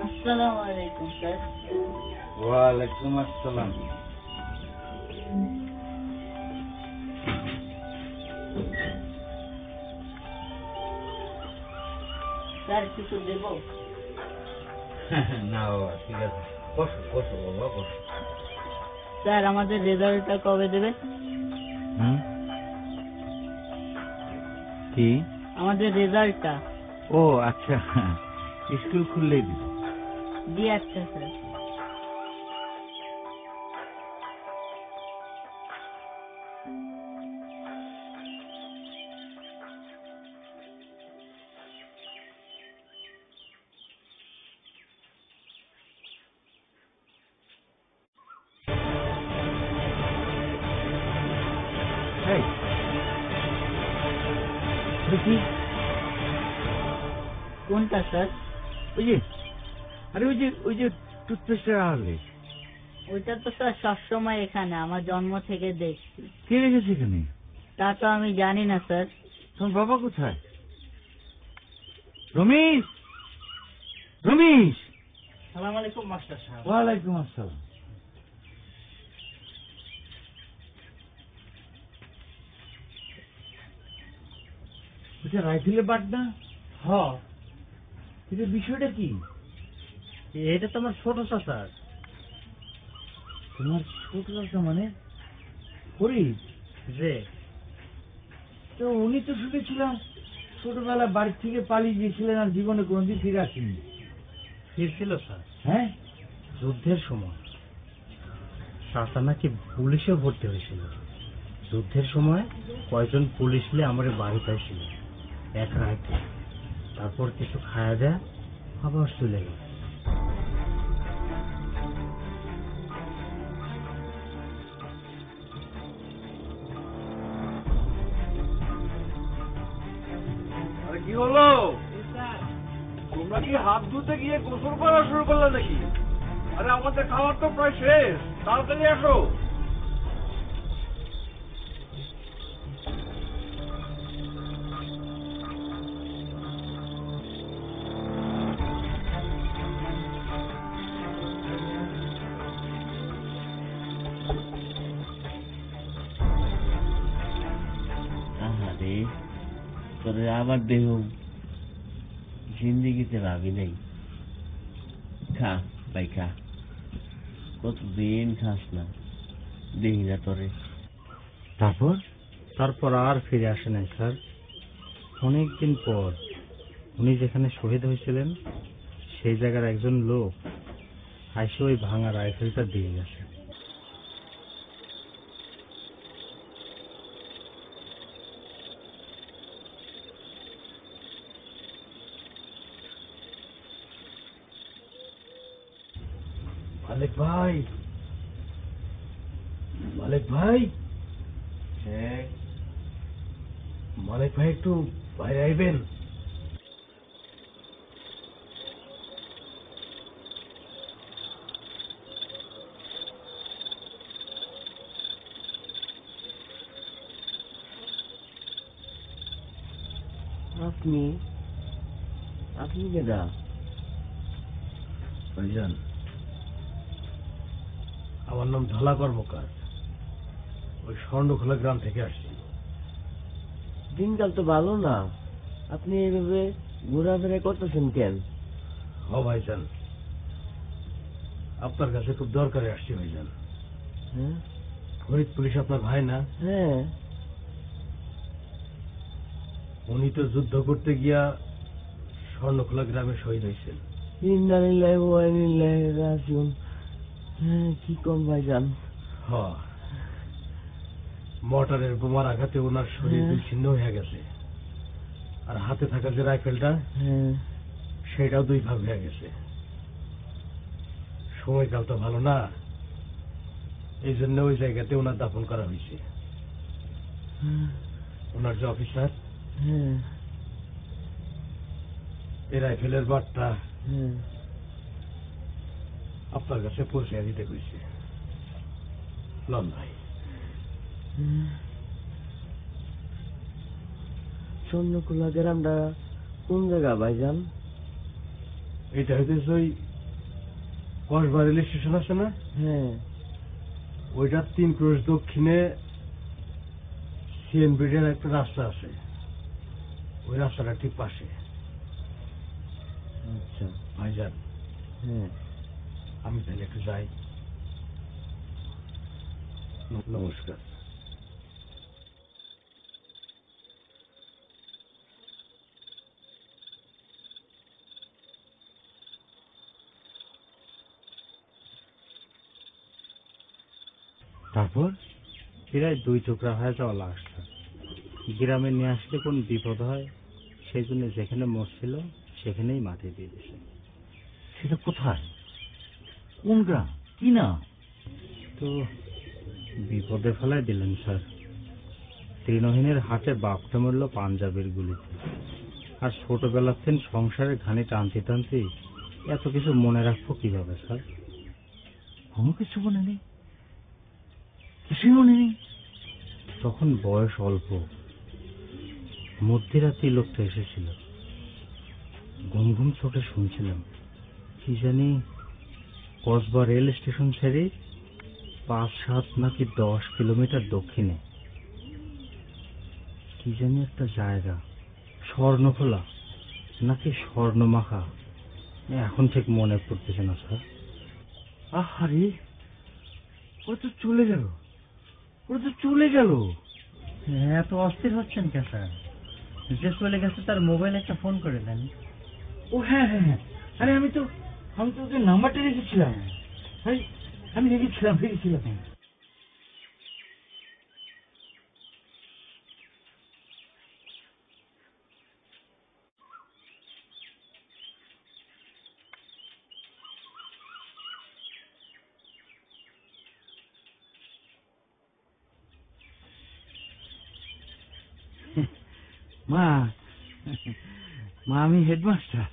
আসসালামু আলাইকুম স্যার। ওয়ালাইকুম আসসালাম। স্যার কিছু দেব? না বাবা, ঠিক আছে, বসো বসো বাবা, বসো। স্যার আমাদের রেজাল্টটা কবে দেবে? কি? আমাদের রেজাল্টটা। ও আচ্ছা, স্কুল খুললেই দিব। জি আচ্ছা স্যার। এই, দেখি কোনটা স্যার? ওই যে, আরে ওই যে টুথপেস্টের আড়ালে। ওইটা তো স্যার সবসময় এখানে, আমার জন্ম থেকে দেখছি। কে রেখেছে এখানে? তা তো আমি জানি না স্যার। তোমার বাবা কোথায়? রমেশ, রমেশ। সালাম আলাইকুম মাস্টার সাহেব। ওয়ালাইকুম আসসালাম। ওটা রাইফেলের বাট না? হ, এটা বিষয়টা কি? এটা তো আমার ছোট চাচার। তোমার ছোট চাচা মানে ফরিদ? যে তো উনি তো শুনেছিলাম ছোটবেলা বাড়ি থেকে পালিয়ে গিয়েছিলেন আর জীবনে কোনোদিন ফিরে আসেনি। ফিরছিল স্যার হ্যাঁ, যুদ্ধের সময়। চাচা নাকি পুলিশে ভর্তি হয়েছিল। যুদ্ধের সময় কয়েকজন পুলিশ নিয়ে আমার বাড়িতে ছিল এক রাতে। তারপর কিছু খাওয়া দেয়া আবার চলে গেল। কি হলো? তোমরা কি হাত ধুতে গিয়ে গোসল করা শুরু করলে নাকি? আরে আমাদের খাবার তো প্রায় শেষ, তাড়াতাড়ি আসো। আরে তোরে আবার দেহ জিন্দিগিতে ভাবি নাই। খা ভাই খা, কতদিন খাস না, দেখি না তোরে। তারপর আর ফিরে আসে নাই স্যার। অনেকদিন পর উনি যেখানে শহীদ হয়েছিলেন সেই জায়গার একজন লোক আইসে ওই ভাঙা রাইফেলটা দিয়ে গেছে। মালিক ভাই, মালিক ভাই, হ্যাঁ, মালিক ভাই একটু বাইরে আইবেন। আপনি আপনি কেডা? ভাইজান, আমার নাম ঢালা কর্মকার, ওই স্বর্ণখোলা গ্রাম থেকে আসছি। দিনকাল তো ভালো না, আপনি এইভাবে ঘোরাফেরা করতেছেন কেন? ও ভাইজান, আপনার কাছে খুব দরকারে আসছি ভাইজান। হ্যাঁ ফরিদ পুলিশ আপনার ভাই না? হ্যাঁ। উনি তো যুদ্ধ করতে গিয়া স্বর্ণখোলা গ্রামে শহীদ হয়েছেন। ইন্নালিল্লাহি ওয়া ইন্না ইলাইহি রাজিউন। হ্যাঁ, কি কোন ভাইজান? হ, মর্টারের বোমার আঘাতে ওনার শরীর বিচ্ছিন্ন হয়ে গেছে, আর হাতে থাকা যে রাইফেলটা সেটাও 2 ভাগ হয়ে গেছে। সময়কাল তো ভালো না, এই জন্য ওই জায়গাতে ওনার দাফন করা হয়েছে। ওনার যে অফিসার, এই রাইফেলের বারটা আপনার কাছে পৌঁছে দিতে কইছে। লন ভাই। স্বর্ণখোলা গ্রামটা কোন জায়গা ভাইজান? এটা হইতেছে ওই কসবা রেল স্টেশন আছে না? হ্যাঁ। ওইটার 3 ক্রোশ দক্ষিণে সিএনবিডের একটা রাস্তা আছে, ওই রাস্তাটা ঠিক পাশে। আচ্ছা ভাইজান, হ্যাঁ, আমি তাহলে একটু যাই। নমস্কার। তারপর প্রায় 2 টুকরা হয়ে যাওয়া লাশটা গ্রামে নিয়ে আসলে কোন বিপদ হয়, সেই জন্য যেখানে মরছিল সেখানেই মাটি দিয়ে দিছে। সেটা কোথায়, কোন গ্রাম, কি না? তো বিপদে ফেলায় দিলেন স্যার। তৃণহীনের হাতে বাপটা মরল পাঞ্জাবের গুলিতে, আর ছোটবেলার থেকে সংসারের ঘানি টানতে টানতে এত কিছু মনে রাখবো কিভাবে স্যার? কোনো কিছু মনে নেই, কিছুই মনে নেই। তখন বয়স অল্প, মধ্যরাতে লোকটা এসেছিল। ঘুম ঘুম চোখে শুনছিলাম কি জানি কসবা রেল স্টেশন ছেড়ে 5-7 নাকি 10 কিলোমিটার দক্ষিণে কি জানি একটা জায়গা, স্বর্ণখোলা নাকি স্বর্ণমাখা, এখন ঠিক মনে পড়তেছে না স্যার। আরে ও তো চলে গেল, ও তো চলে গেল। এত অস্থির হচ্ছেন কে স্যার? যে চলে গেছে তার মোবাইল একটা ফোন করে দেন। ও হ্যাঁ হ্যাঁ হ্যাঁ, আরে আমি তো ওদের নাম্বারটা রেখেছিলাম। আমি রেখেছিলাম। মা, আমি হেডমাস্টার।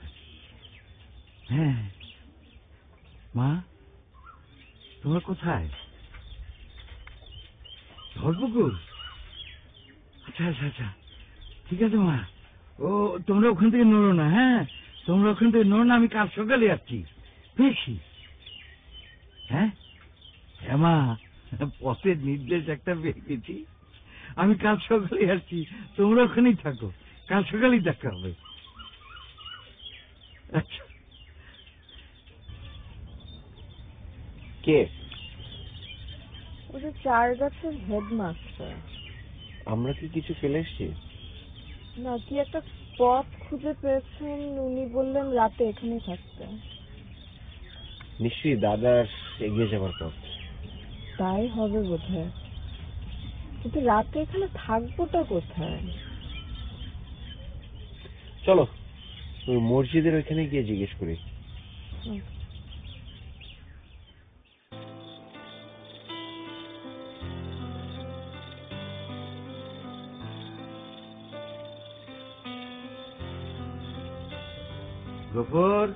হ্যাঁ মা, তোমরা কোথায়? ধরপুকুর? আচ্ছা আচ্ছা আচ্ছা, ঠিক আছে মা। ও তোমরা ওখান থেকে নড়ো না, হ্যাঁ তোমরা ওখান থেকে নড়ো না, আমি কাল সকালে যাচ্ছি। পেয়েছি? হ্যাঁ হ্যাঁ মা, পথের নির্দেশ একটা পেয়ে গেছি, আমি কাল সকালে আসছি, তোমরা ওখানেই থাকো, কাল সকালেই দেখা হবে। আচ্ছা। কে? ওই যে 4 গাছের হেডমাস্টার। আমরা কি কিছু ফেলে এসছি? না, কি একটা পথ খুঁজে পেয়েছেন, উনি বললেন রাতে এখানেই থাকতে। নিশ্চয়ই দাদার এগিয়ে যাবার পথ। তাই হবে বোধহয়, কিন্তু রাতে এখানে থাকবোটা কোথায়? চলো ওই মসজিদের ওইখানে গিয়ে জিজ্ঞেস করি। গফর,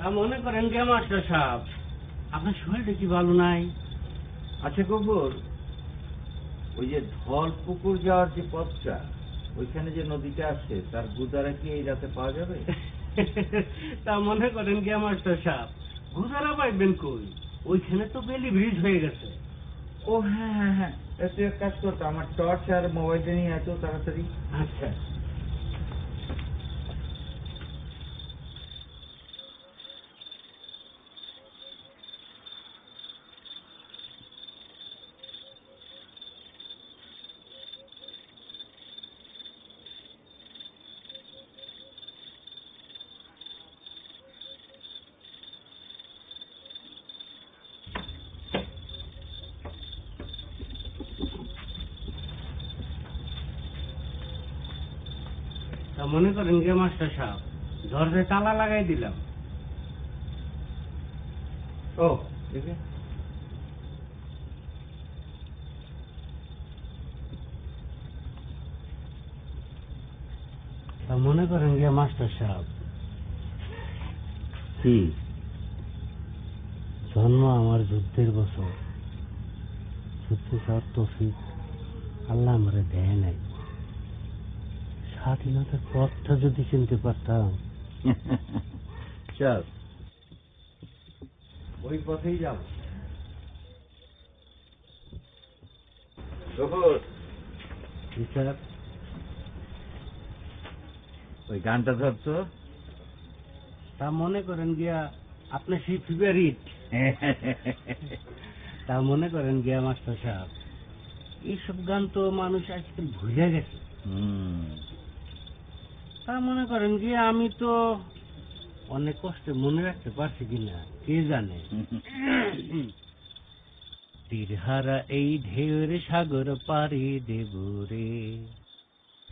তা মনে করেন কে মাস্টার সাহেব, আপনার শরীরটা কি ভালো নাই? আচ্ছা কবর, ওই যে ধল পুকুর যাওয়ার যে পথটা, ওইখানে যে নদীটা আছে তার গুদারা কি এই রাতে পাওয়া যাবে? তা মনে করেন কে মাস্টার সাহেব, গুজারা পাইবেন কই? ওইখানে তো বেলি ব্রিজ হয়ে গেছে। ও হ্যাঁ হ্যাঁ হ্যাঁ, তুই এক কাজ করতো, আমার টর্চ আর মোবাইলটা নিয়ে এত তাড়াতাড়ি। আচ্ছা। তা মনে করেন কে মাস্টার সাহেব, দরজায় তালা লাগাই দিলাম। ও ঠিক আছে। তা মনে করেন কে মাস্টার সাহেব, কি জন্ম আমার যুদ্ধের বছর, যুদ্ধে যাওয়ার তৌফিক আল্লাহ আমারে দেয় নাই। স্বাধীনতার পথটা যদি চিনতে পারতাম। চল ওই পথেই যাব। স্যার, ওই গানটা ধরতো। তা মনে করেন গিয়া আপনার সেই ফেভারিট। তা মনে করেন গিয়া মাস্টার সাহেব, এইসব গান তো মানুষ আজকাল ভুলে গেছে। তা মনে করেন গিয়া আমি তো অনেক কষ্টে মনে রাখতে পারছি কিনা কে জানে। তীরহারা এই ঢেউর সাগর পাড়ি দেব রে,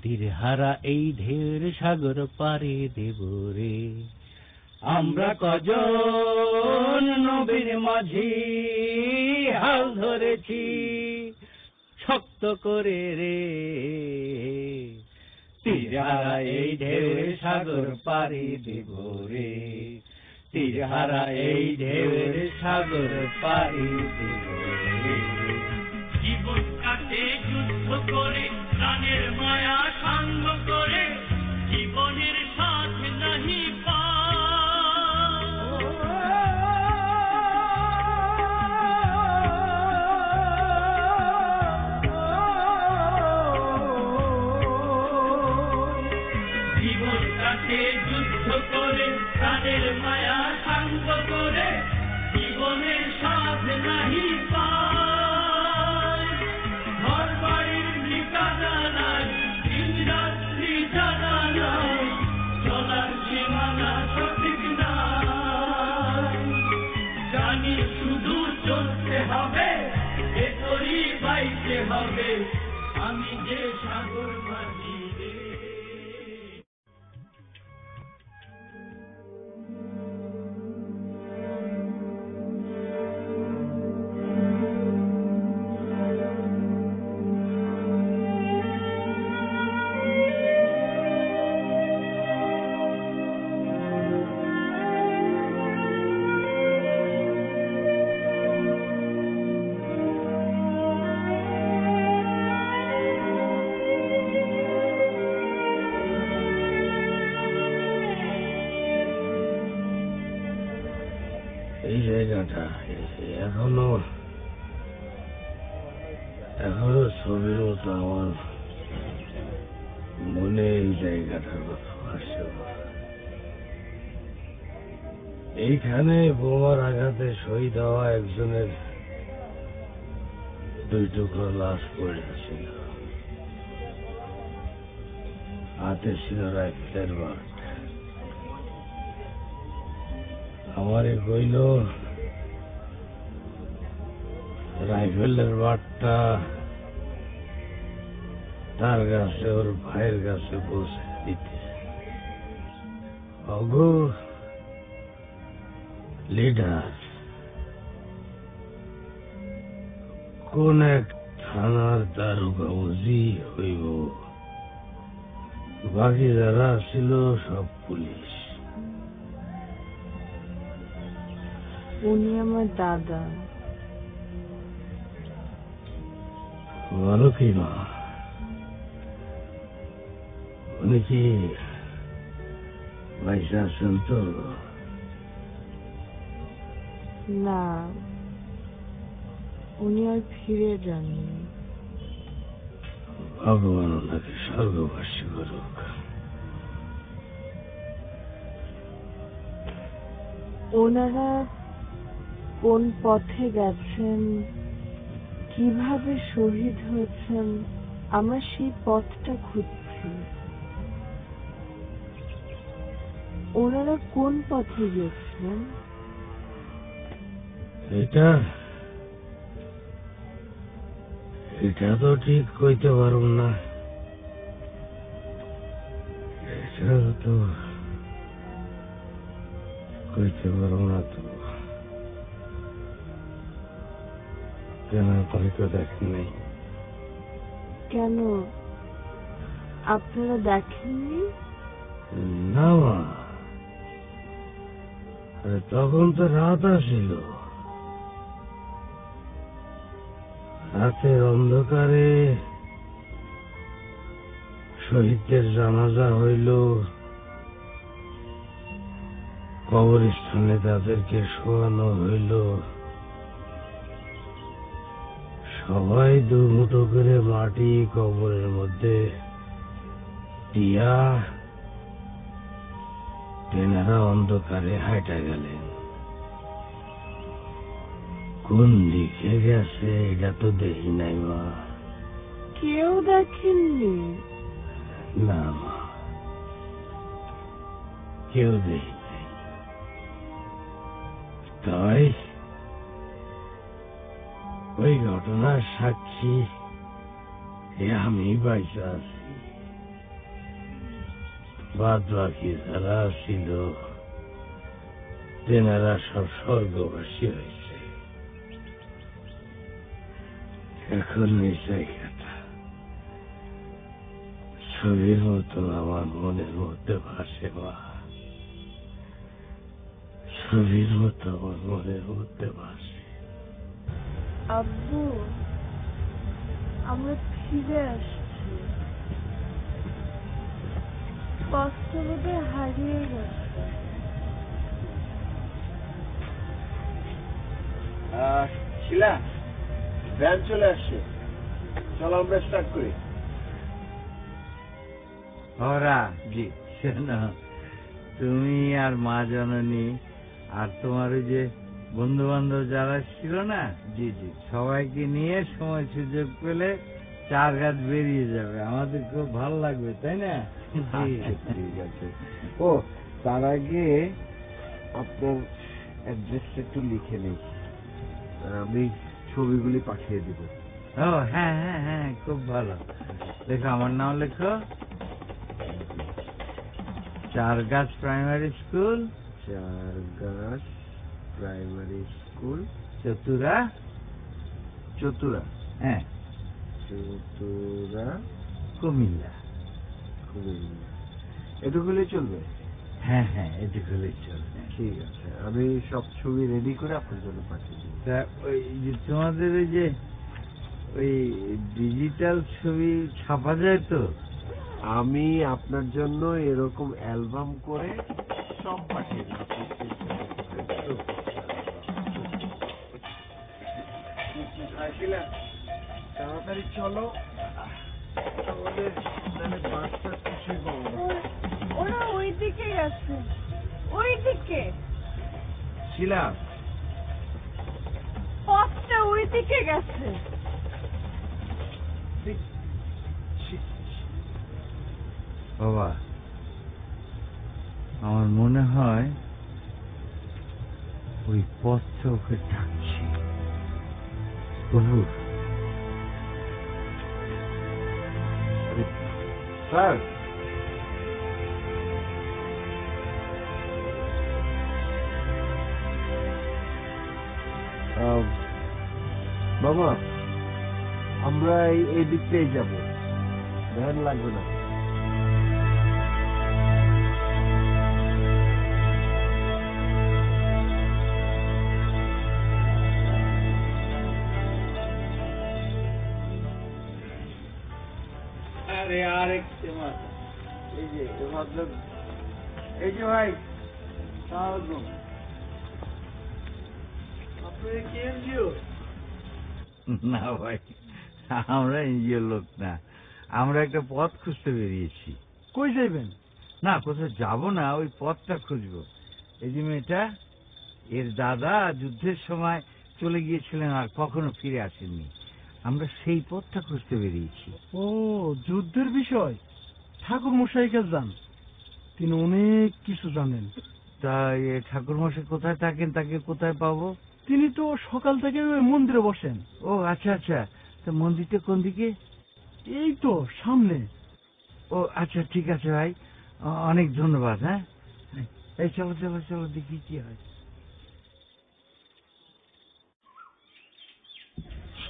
তীরহারা এই ঢেউর সাগর পাড়ি দেব রে, আমরা কজন নবীর মাঝি হাল ধরেছি শক্ত করে রে, তীরহারা এই ঢেউর সাগর পাড়ি দেব রে, তীরহারা এই ঢেউর সাগর পাড়ি দেব রে। জীবন কাটে যুদ্ধ করে, প্রাণের মায়া সাঙ্গ করে, জীবনের সাথ নাহি পা। জীবন কাটে যুদ্ধ করে, প্রাণের মায়া সাঙ্গ করে, জীবনের সাথ নাহি পায়। ঘর বাড়ির ঠিকানা নাই, দিন রাত্রি জানা নাই, চলার সীমানা সঠিক নাই। জানি শুধু চলতে হবে, এতরি বাইতে হবে, আমি যে সাগর মাঝি রে। এই জায়গাটা এখনো ছবির মতো আমার মনে এই জায়গাটার কথা আসছে। এইখানে বোমার আঘাতে শহীদ হওয়া একজনের 2 টুকরো লাশ পড়েছিল, হাতে ছিল রাইফেলের বাট। আমারে কইল রাইফেলের বাটটা তার কাছে, ওর ভাইয়ের কাছে পৌঁছে দিতে। অগো লিডার কোন এক থানার দারোগা ওজি হইব, বাকি যারা ছিল সব পুলিশ। উনি আমার দাদা। বলো কি মা, উনি কি পয়সা আছেন তো? না, উনি আর ফিরে যাননি। ভগবান ওনাকে স্বর্গবাসী করুক। ওনারা কোন পথে গেছেন, কিভাবে শহীদ হয়েছেন, আমরা সেই পথটা খুঁজছি। ওনারা কোন পথে গেছেন? এটা তো ঠিক কইতে পারুম না। এটা তো কইতে পারুম না তো। কেন আপনি তো দেখেন নাই? কেন আপনারা দেখেননি? না মা, আরে তখন তো রাত আসিল। রাতের অন্ধকারে শহীদদের জানাজা হইল, কবরস্থানে তাদেরকে শোয়ানো হইল। সবাই দুমুঠো করে মাটি কবরের মধ্যে দিয়া তেনারা অন্ধকারে হাঁটা গেলেন। কোন দিকে গেছে এটা তো দেখি নাই মা। কেউ দেখেননি? না মা, কেউ দেখি নাই। তাই ওই ঘটনার সাক্ষী আমি বাইসা আছি। বাদ বাকি যারা ছিল তেনারা সব স্বর্গবাসী হয়েছে। এখন এই জায়গাটা ছবির মতো আমার মনের মধ্যে ভাসে মা, ছবির মতো আমার মনের মধ্যে ভাসে। আব্বু, আমরা ফিরে আসছি। কষ্ট বোধহয় হারিয়ে গেছে। শিলা, ভ্যান চলে আসছে, চলো আমরা স্টার্ট করি। ওরা জি শোনো, তুমি আর মা জননী আর তোমার ওই যে বন্ধু বান্ধব যারা ছিল না, জি জি, সবাইকে নিয়ে সময় সুযোগ পেলে চার গাছ বেরিয়ে যাবে, আমাদের খুব ভালো লাগবে, তাই না? ঠিক আছে। ও, তার আগে আপনার অ্যাড্রেসটা একটু লিখে নেই, আমি ছবিগুলি পাঠিয়ে দিব। ও হ্যাঁ হ্যাঁ হ্যাঁ, খুব ভালো। লেখো, আমার নাম লেখো, Chargachh primary school, Chargachh primary school, Chatura, Chatura, হ্যাঁ, চতুরা, কুমিল্লা। কুমিল্লা। এটুকুলি চলবে? হ্যাঁ হ্যাঁ, এটুকুলি চলবে। ঠিক আছে, আমি সব ছবি রেডি করে আপনার জন্য পাঠিয়ে দিব। তা ওই যে তোমাদের ওই যে ওই ডিজিটাল ছবি ছাপা যায় তো? আমি আপনার জন্য এরকম অ্যালবাম করে সব পাঠিয়ে দিব। তাড়াতাড়ি চলো, আমাদের বাসটা কিছুই পাবো না। ওরা ওই দিকে গেছে, ওই দিকে। শিলা, পথটা ওই দিকে গেছে। বাবা, আমার মনে হয় ওই পথটা ওকে ডাকছে। প্রভু, স্যার, বাবা, আমরা এই দিকটাই যাবো, ভ্যান লাগবে না। আরে আরেক মাছ এই যে ভদ্র এই যে ভাই সালামালাইকুম আপনি কি এনজিও? না ভাই, আমরা এনজিওর লোক না, আমরা একটা পথ খুঁজতে বেরিয়েছি। কই যাইবেন? না, কোথাও যাব না, ওই পথটা খুঁজবো। এই যে মেয়েটা, এর দাদা যুদ্ধের সময় চলে গিয়েছিলেন আর কখনো ফিরে আসেননি, আমরা সেই পথটা খুঁজতে বেরিয়েছি। ও, যুদ্ধের বিষয়? ঠাকুর মশাইকে যান, তিনি অনেক কিছু জানেন। তা ঠাকুর মশাই কোথায় থাকেন, তাকে কোথায় পাবো? তিনি তো সকাল থেকে ওই মন্দিরে বসেন। ও আচ্ছা আচ্ছা, তা মন্দিরটা কোন দিকে? এই তো সামনে। ও আচ্ছা, ঠিক আছে ভাই, অনেক ধন্যবাদ। হ্যাঁ, এই চলো চলো চলো, দেখি কি হয়।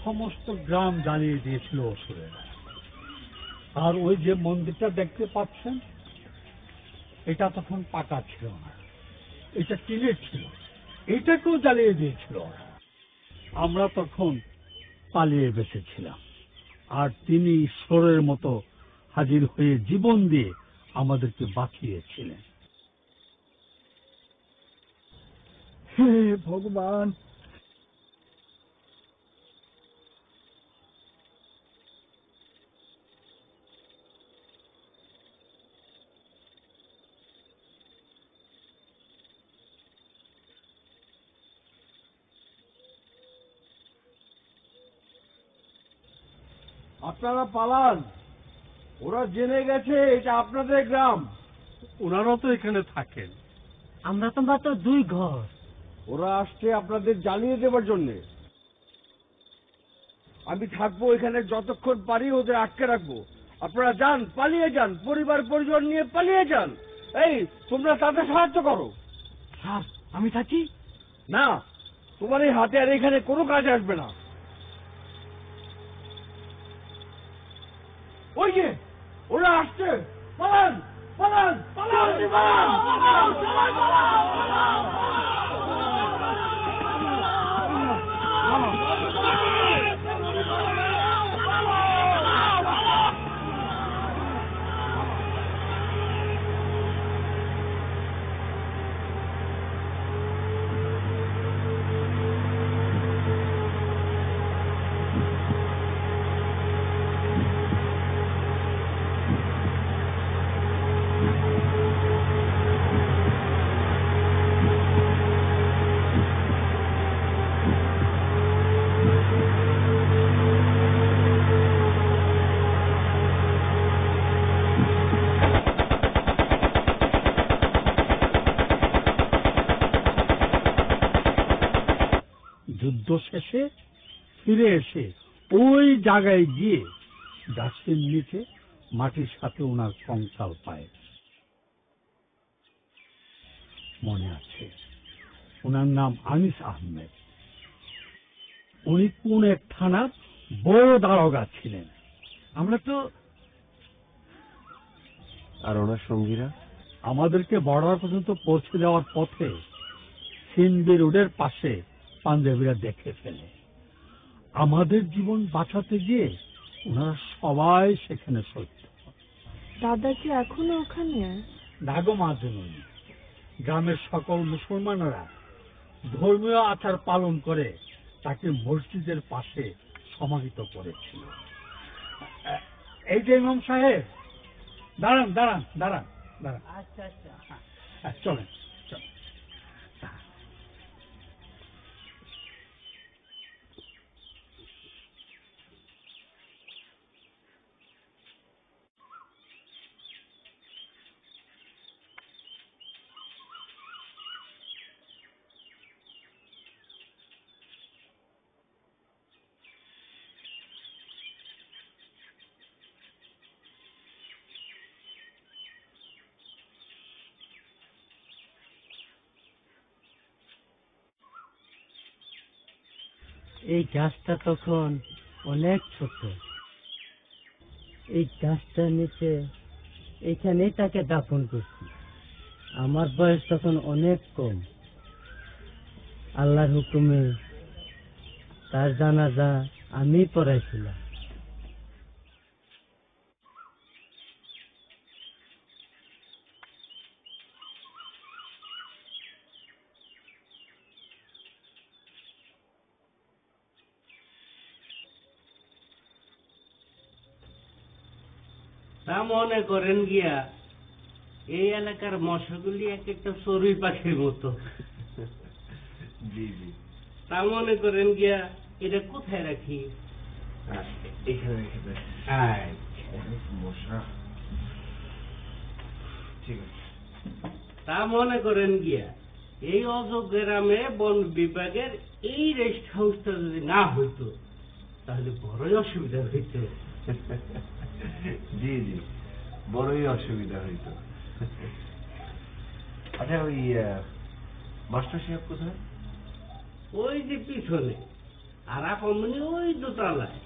সমস্ত গ্রাম জ্বালিয়ে দিয়েছিল অসুরেরা। আর ওই যে মন্দিরটা দেখতে পাচ্ছেন, এটা তখন পাকা ছিল না, এটা টিনের ছিল, এটাকেও জ্বালিয়ে দিয়েছিল। আমরা তখন পালিয়ে বেঁচেছিলাম, আর তিনি ঈশ্বরের মতো হাজির হয়ে জীবন দিয়ে আমাদেরকে বাঁচিয়েছিলেন। হে ভগবান! আপনারা পালান, ওরা জেনে গেছে এটা আপনাদের গ্রাম। ওনারা তো এখানে থাকেন। আমরা তো মাত্র 2 ঘর। ওরা আসছে আপনাদের জ্বালিয়ে দেবার জন্যে। আমি থাকবো এখানে যতক্ষণ পারি, ওদের আটকে রাখবো। আপনারা যান, পালিয়ে যান, পরিবার পরিজন নিয়ে পালিয়ে যান। এই তোমরা তাদের সাহায্য করো। স্যার, আমি থাকি না, তোমার এই হাতে আর এখানে কোনো কাজ আসবে না। ওই যে ওরা আসছে, পালান পালান পালান পালান সবাই পালান। যুদ্ধ শেষে ফিরে এসে ওই জায়গায় গিয়ে গাছের নিচে মাটির সাথে ওনার কঙ্কাল পায়। মনে আছে, ওনার নাম আনিস আহমেদ। উনি কোন এক থানার বড় দারোগা ছিলেন। আমরা তো, আর ওনার সঙ্গীরা আমাদেরকে বর্ডার পর্যন্ত পৌঁছে দেওয়ার পথে সিন্ধি রোডের পাশে পাঞ্জাবিরা দেখে ফেলে। আমাদের জীবন বাঁচাতে গিয়ে ওনারা সবাই সেখানে সত্য। দাদা কি এখনো ওখানে? নাগমা জননী, গ্রামের সকল মুসলমানরা ধর্মীয় আচার পালন করে তাকে মসজিদের পাশে সমাহিত করেছিল। এই যে ইমাম সাহেব, দাঁড়ান দাঁড়ান দাঁড়ান দাঁড়ান। আচ্ছা আচ্ছা, চলেন চলেন। এই গাছটা তখন অনেক ছোট। এই গাছটার নিচে এখানেই তাকে দাফন করছি। আমার বয়স তখন অনেক কম। আল্লাহর হুকুমে তার জানাজা আমি পড়াইছিলাম। তা মনে করেন গিয়া এই এলাকার মশাগুলি এক একটা চড়ুই পাখির মতো। জি জি, তা মনে করেন গিয়া এটা কোথায় রাখি? এখানে রেখে দেন। অনেক মশা। ঠিক আছে। তা মনে করেন গিয়া এই অযোগ গ্রামে বন বিভাগের এই রেস্ট হাউসটা যদি না হইতো তাহলে বড়ই অসুবিধা হইতো। জি জি, বড়ই অসুবিধা হইত। আচ্ছা, ওই মাস্টার সাহেব কোথায়? ওই যে পিছনে, আর আপনি ওই দোতলায়।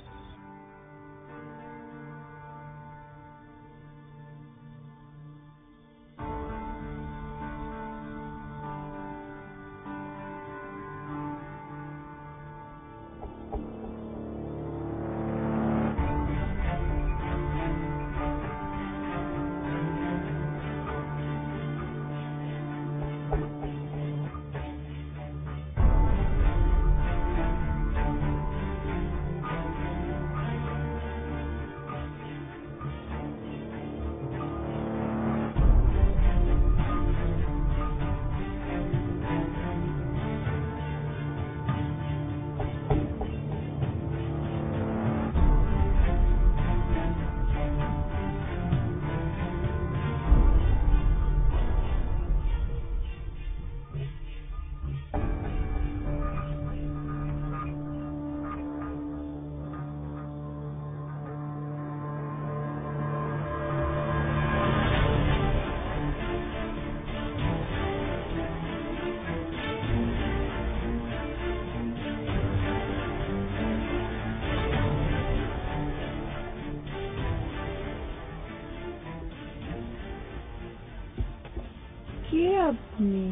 কে আপনি?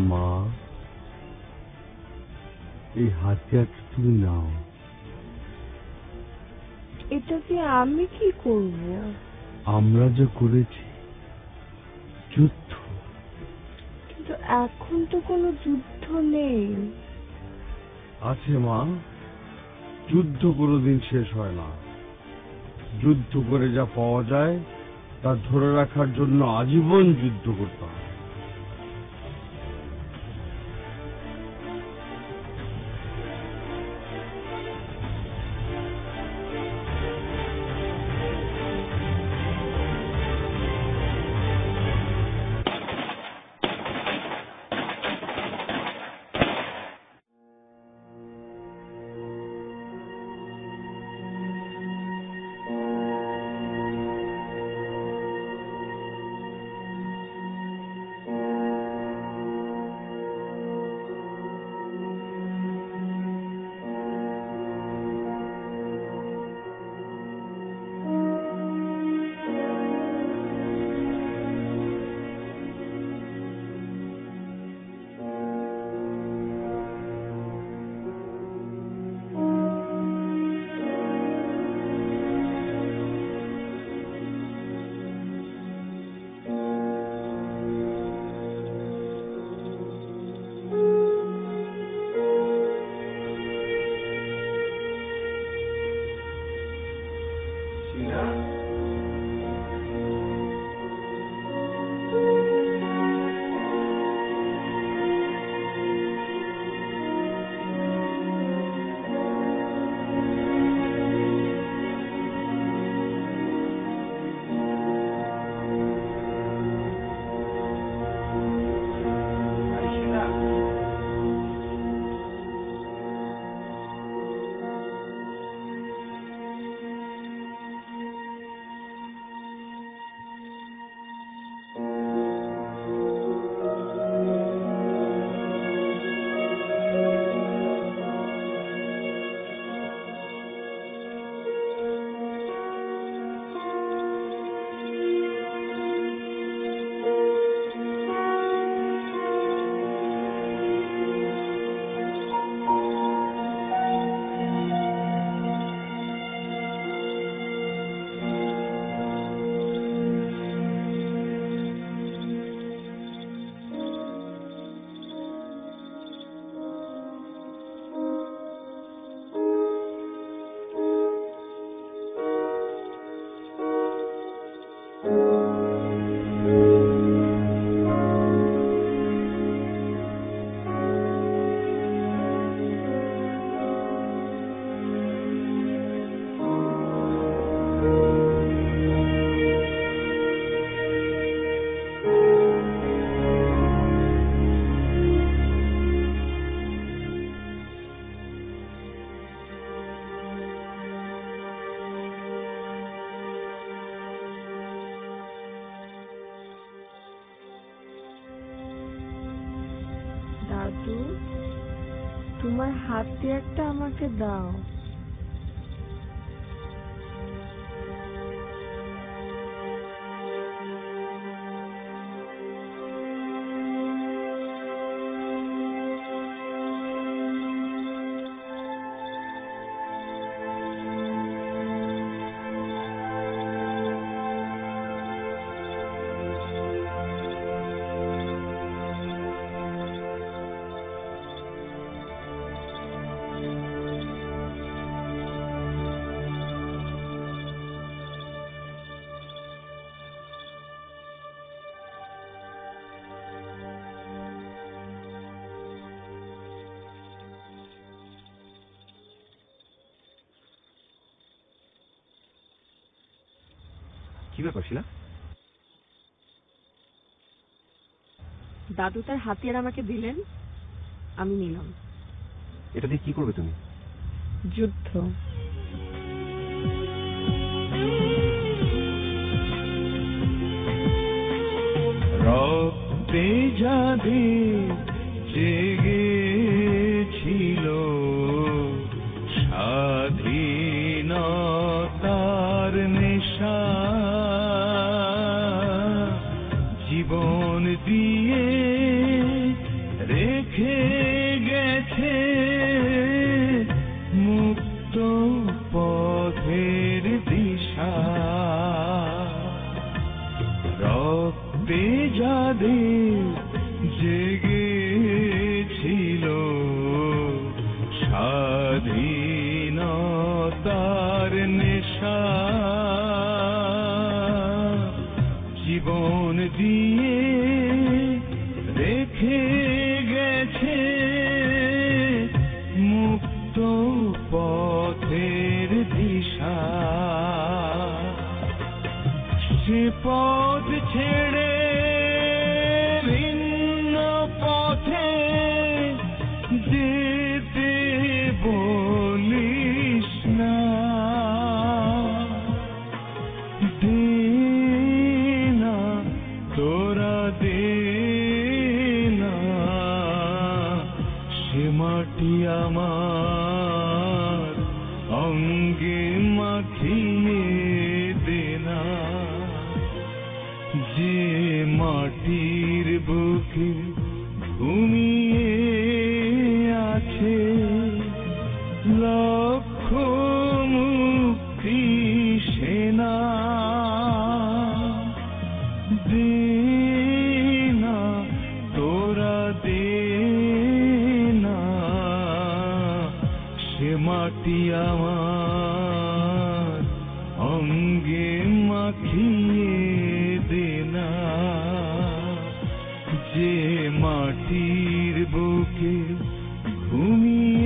মা, এই হাতিয়ারটা তুমি নাও। এটাকে আমি কি করব? আমরা যে করেছি যুদ্ধ। কিন্তু এখন তো কোনো যুদ্ধ নেই। আছে মা, যুদ্ধ কোনোদিন শেষ হয় না। যুদ্ধ করে যা পাওয়া যায় তা ধরে রাখার জন্য আজীবন যুদ্ধ করতে হয়। দাদু, তোমার হাতিয়ারটা আমাকে দাও। কি ব্যাপার শিলা? দাদু তার হাতিয়ার আমাকে দিলেন, আমি নিলাম। এটা দিয়ে কি করবে তুমি? যুদ্ধ। রক্তে যাদের জেগেছিল স্বাধীনতার নেশা, জীবন দিয়ে রেখে গেছে মুক্ত পথের দিশা। রক্তে যাদের জেগেছিল স্বাধীনতার নেশা, জীবন দিয়ে রেখে গেছে মুক্ত পথের দিশা। সে পথ ছেড়ে ভিন্ন পথে যেতে বলিস না, দে না তোরা দে না, সে মাটি আমার অঙ্গে মাখিয়ে দে না, যে মাটির বুকে ঘুমিয়ে আছে লক্ষ মুক্তি সেনা। দে না তোরা দে না, সে মাটি আমার অঙ্গে মাখিয়ে দে না, যে মাটির বুকে ঘুমিয়ে